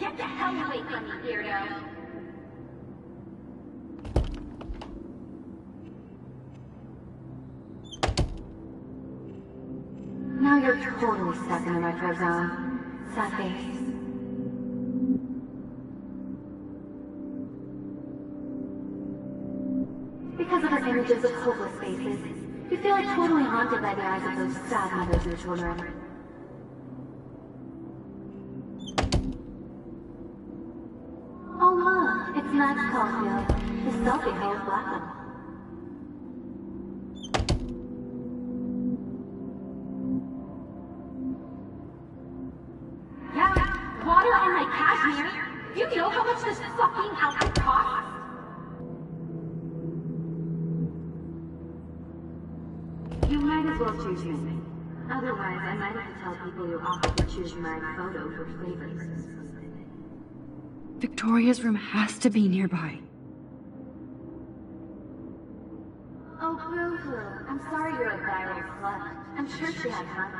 [SPEAKER 19] Get the hell away from me, weirdo! Now you're totally stuck in the retro zone. Sad face. Because of her images of hopeless faces, you feel like totally haunted by the eyes of those sad mothers and children. Oh look, it's Max Caulfield, the selfie hoe of Blackwell. Yeah, water on my cashmere. Do you know how much this fucking outfit costs? You might as well choose me. Otherwise, I might have to tell people you offered to choose my photo for favors.
[SPEAKER 2] Victoria's room has to be nearby.
[SPEAKER 19] Oh, boo-hoo. I'm sorry you're a viral slut. I'm sure she had fun.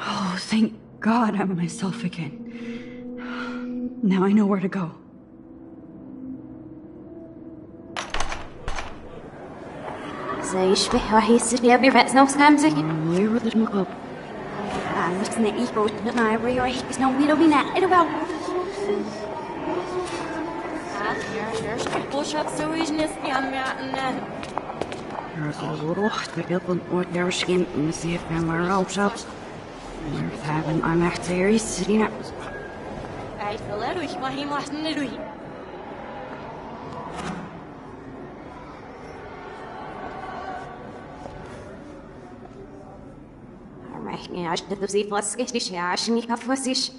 [SPEAKER 2] Oh, thank God I'm myself again. Now I know where to go.
[SPEAKER 1] زيش به وحي السبيع بيرفع نوس خامزك
[SPEAKER 2] ويرد المقاب
[SPEAKER 1] بس نقيك وتنقى ريوحي بس نوبيلو بينا إرباو
[SPEAKER 18] روح تقضن ودرشين مسيح بما روشات مرتابن أنا احتيري سرينا
[SPEAKER 3] Ej, forlad du ikke mig helt meget sådan, er du i?
[SPEAKER 1] رحني عشت تزيد فاسكش عشان يكفوسيش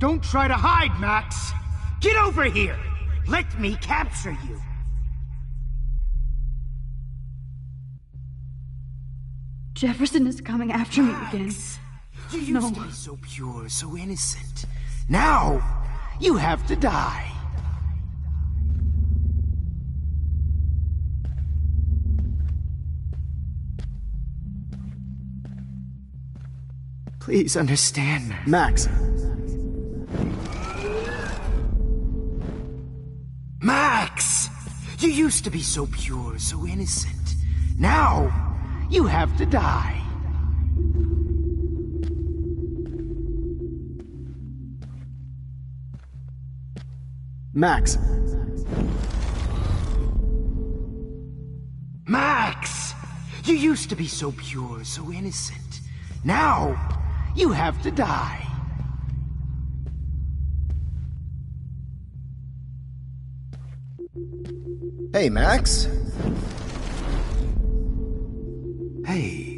[SPEAKER 13] Don't try to hide, Max! Get over here! Let me capture you!
[SPEAKER 2] Jefferson is coming after me again.
[SPEAKER 13] You used to be so pure, so innocent. Now, you have to die. Please understand,
[SPEAKER 10] Max.
[SPEAKER 13] Max! You used to be so pure, so innocent. Now, you have to die. Max! Max! You used to be so pure, so innocent. Now, you have to die.
[SPEAKER 10] Hey, Max.
[SPEAKER 13] Hey.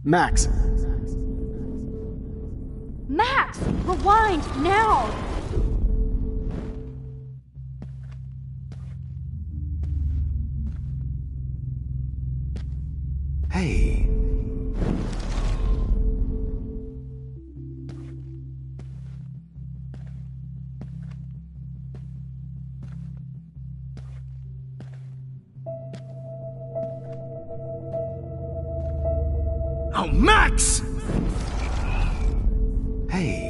[SPEAKER 13] Max!
[SPEAKER 2] Max! Rewind, now!
[SPEAKER 13] Hey. Oh, Max! Hey.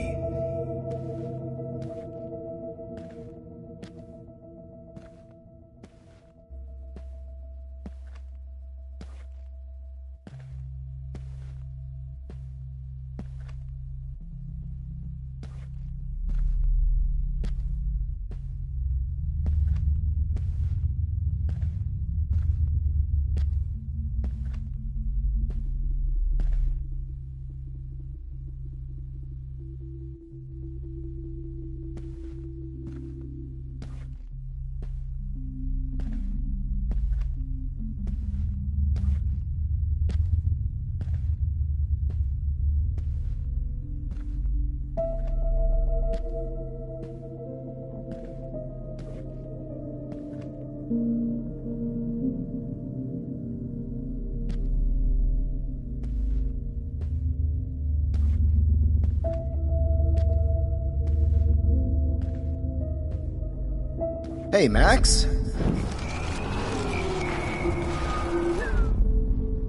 [SPEAKER 10] Hey, Max.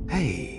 [SPEAKER 13] Hey.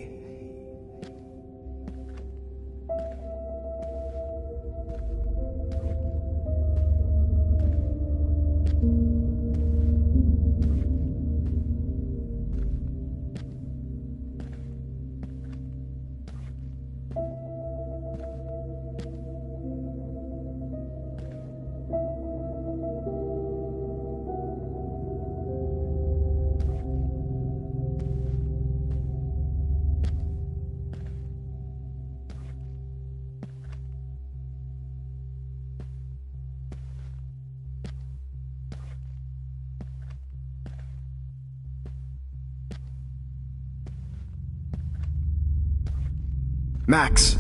[SPEAKER 13] Max!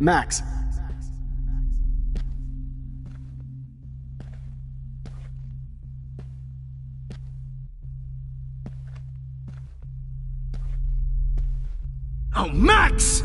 [SPEAKER 13] Max! Oh, Max!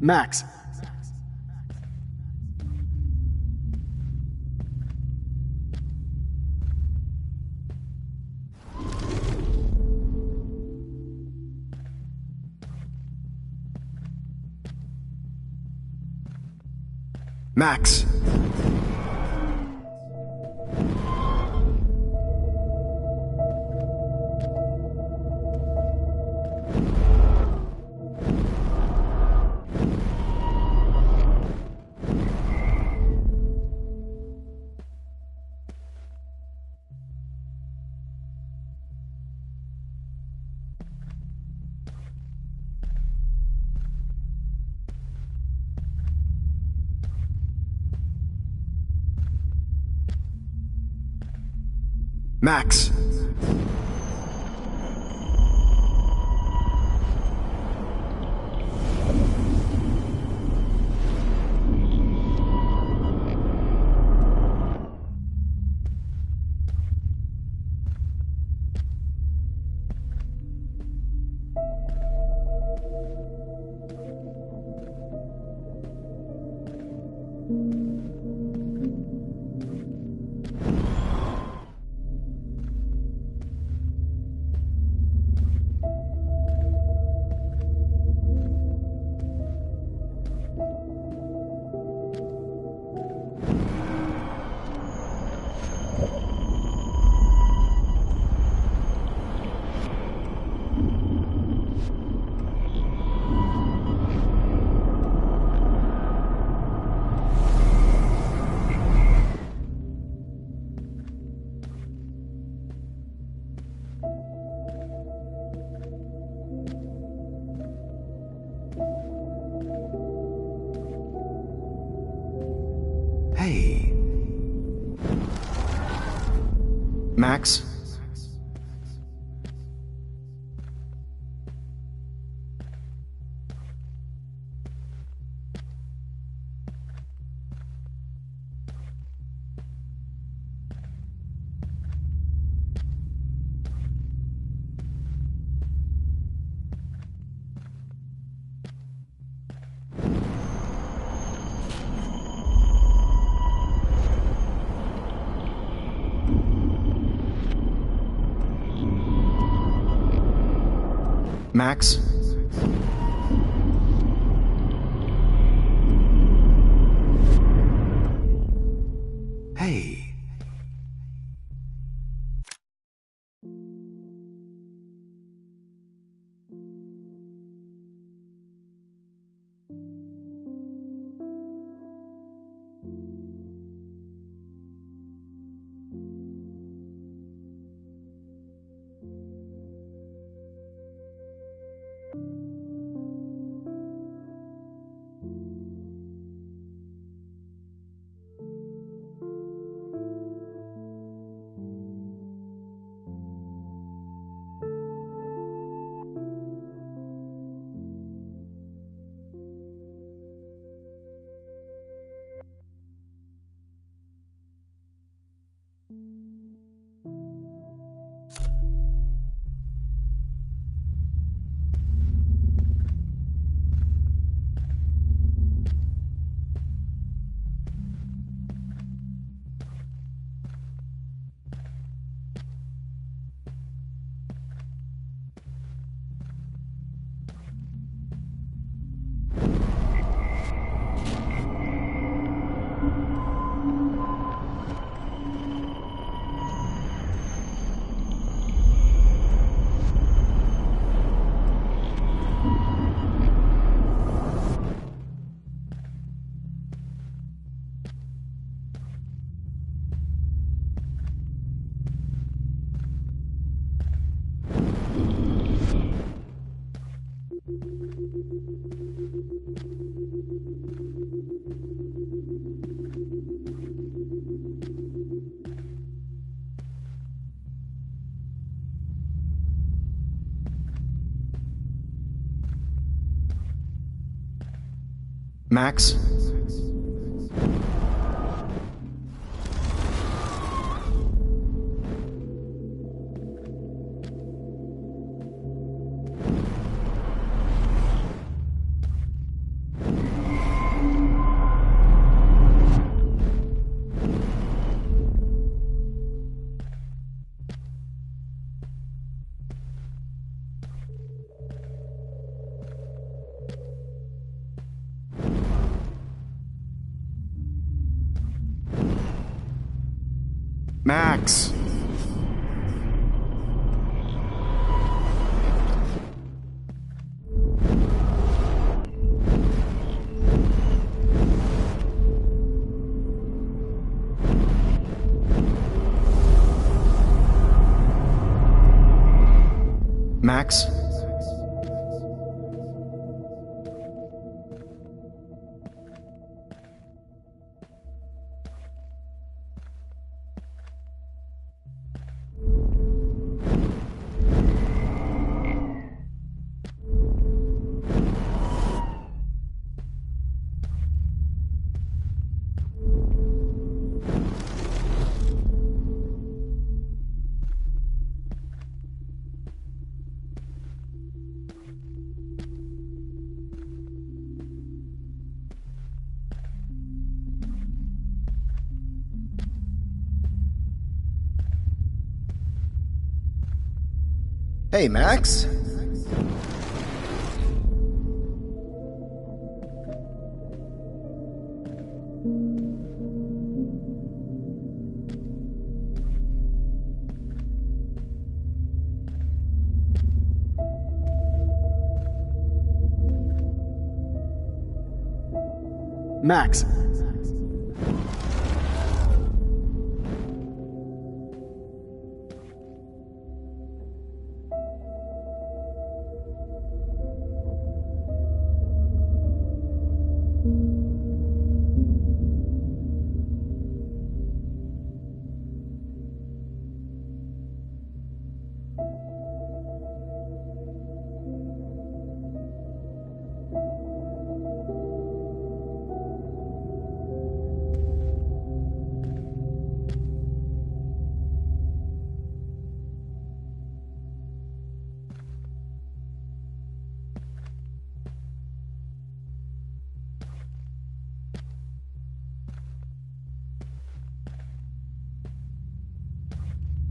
[SPEAKER 10] Max. Max. Max. Hey. Max? Max? Hey. Max? Max! Max? Hey, Max? Max.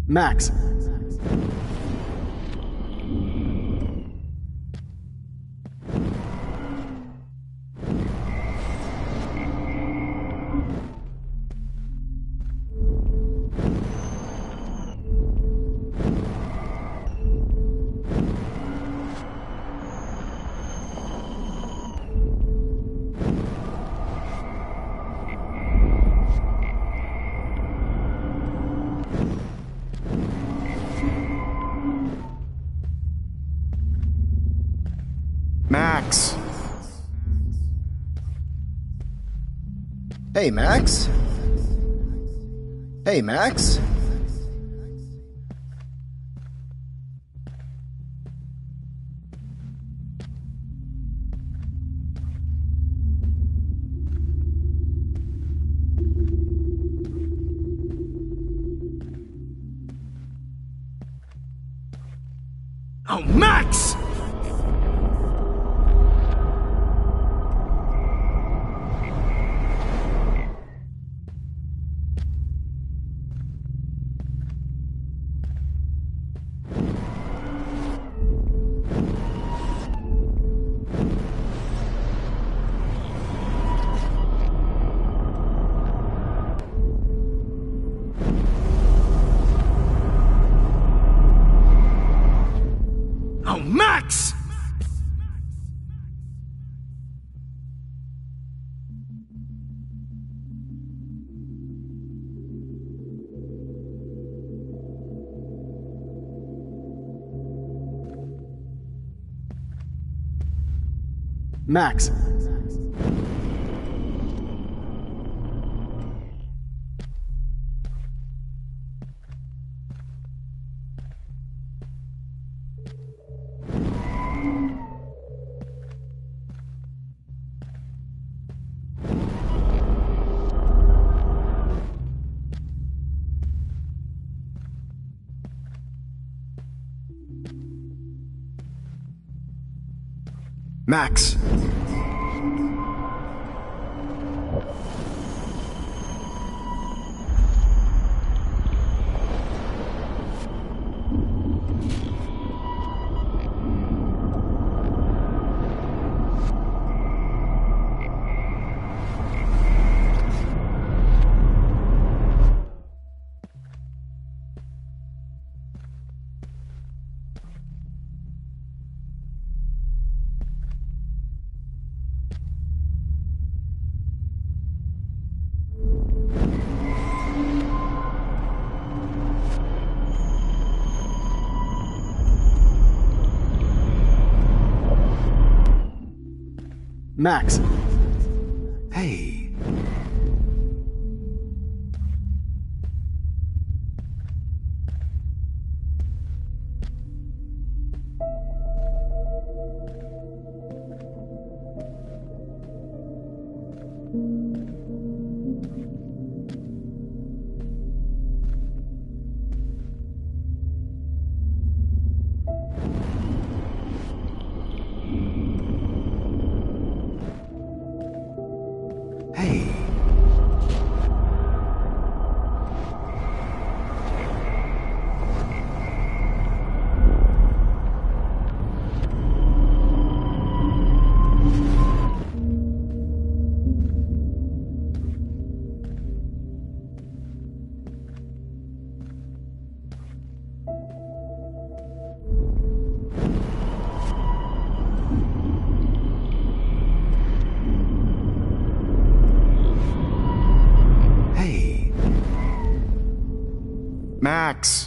[SPEAKER 10] Max. Max. Hey, Max? Hey, Max? Oh, Max! Oh, Max! Max. Max. Max. Hey. Hey. Max.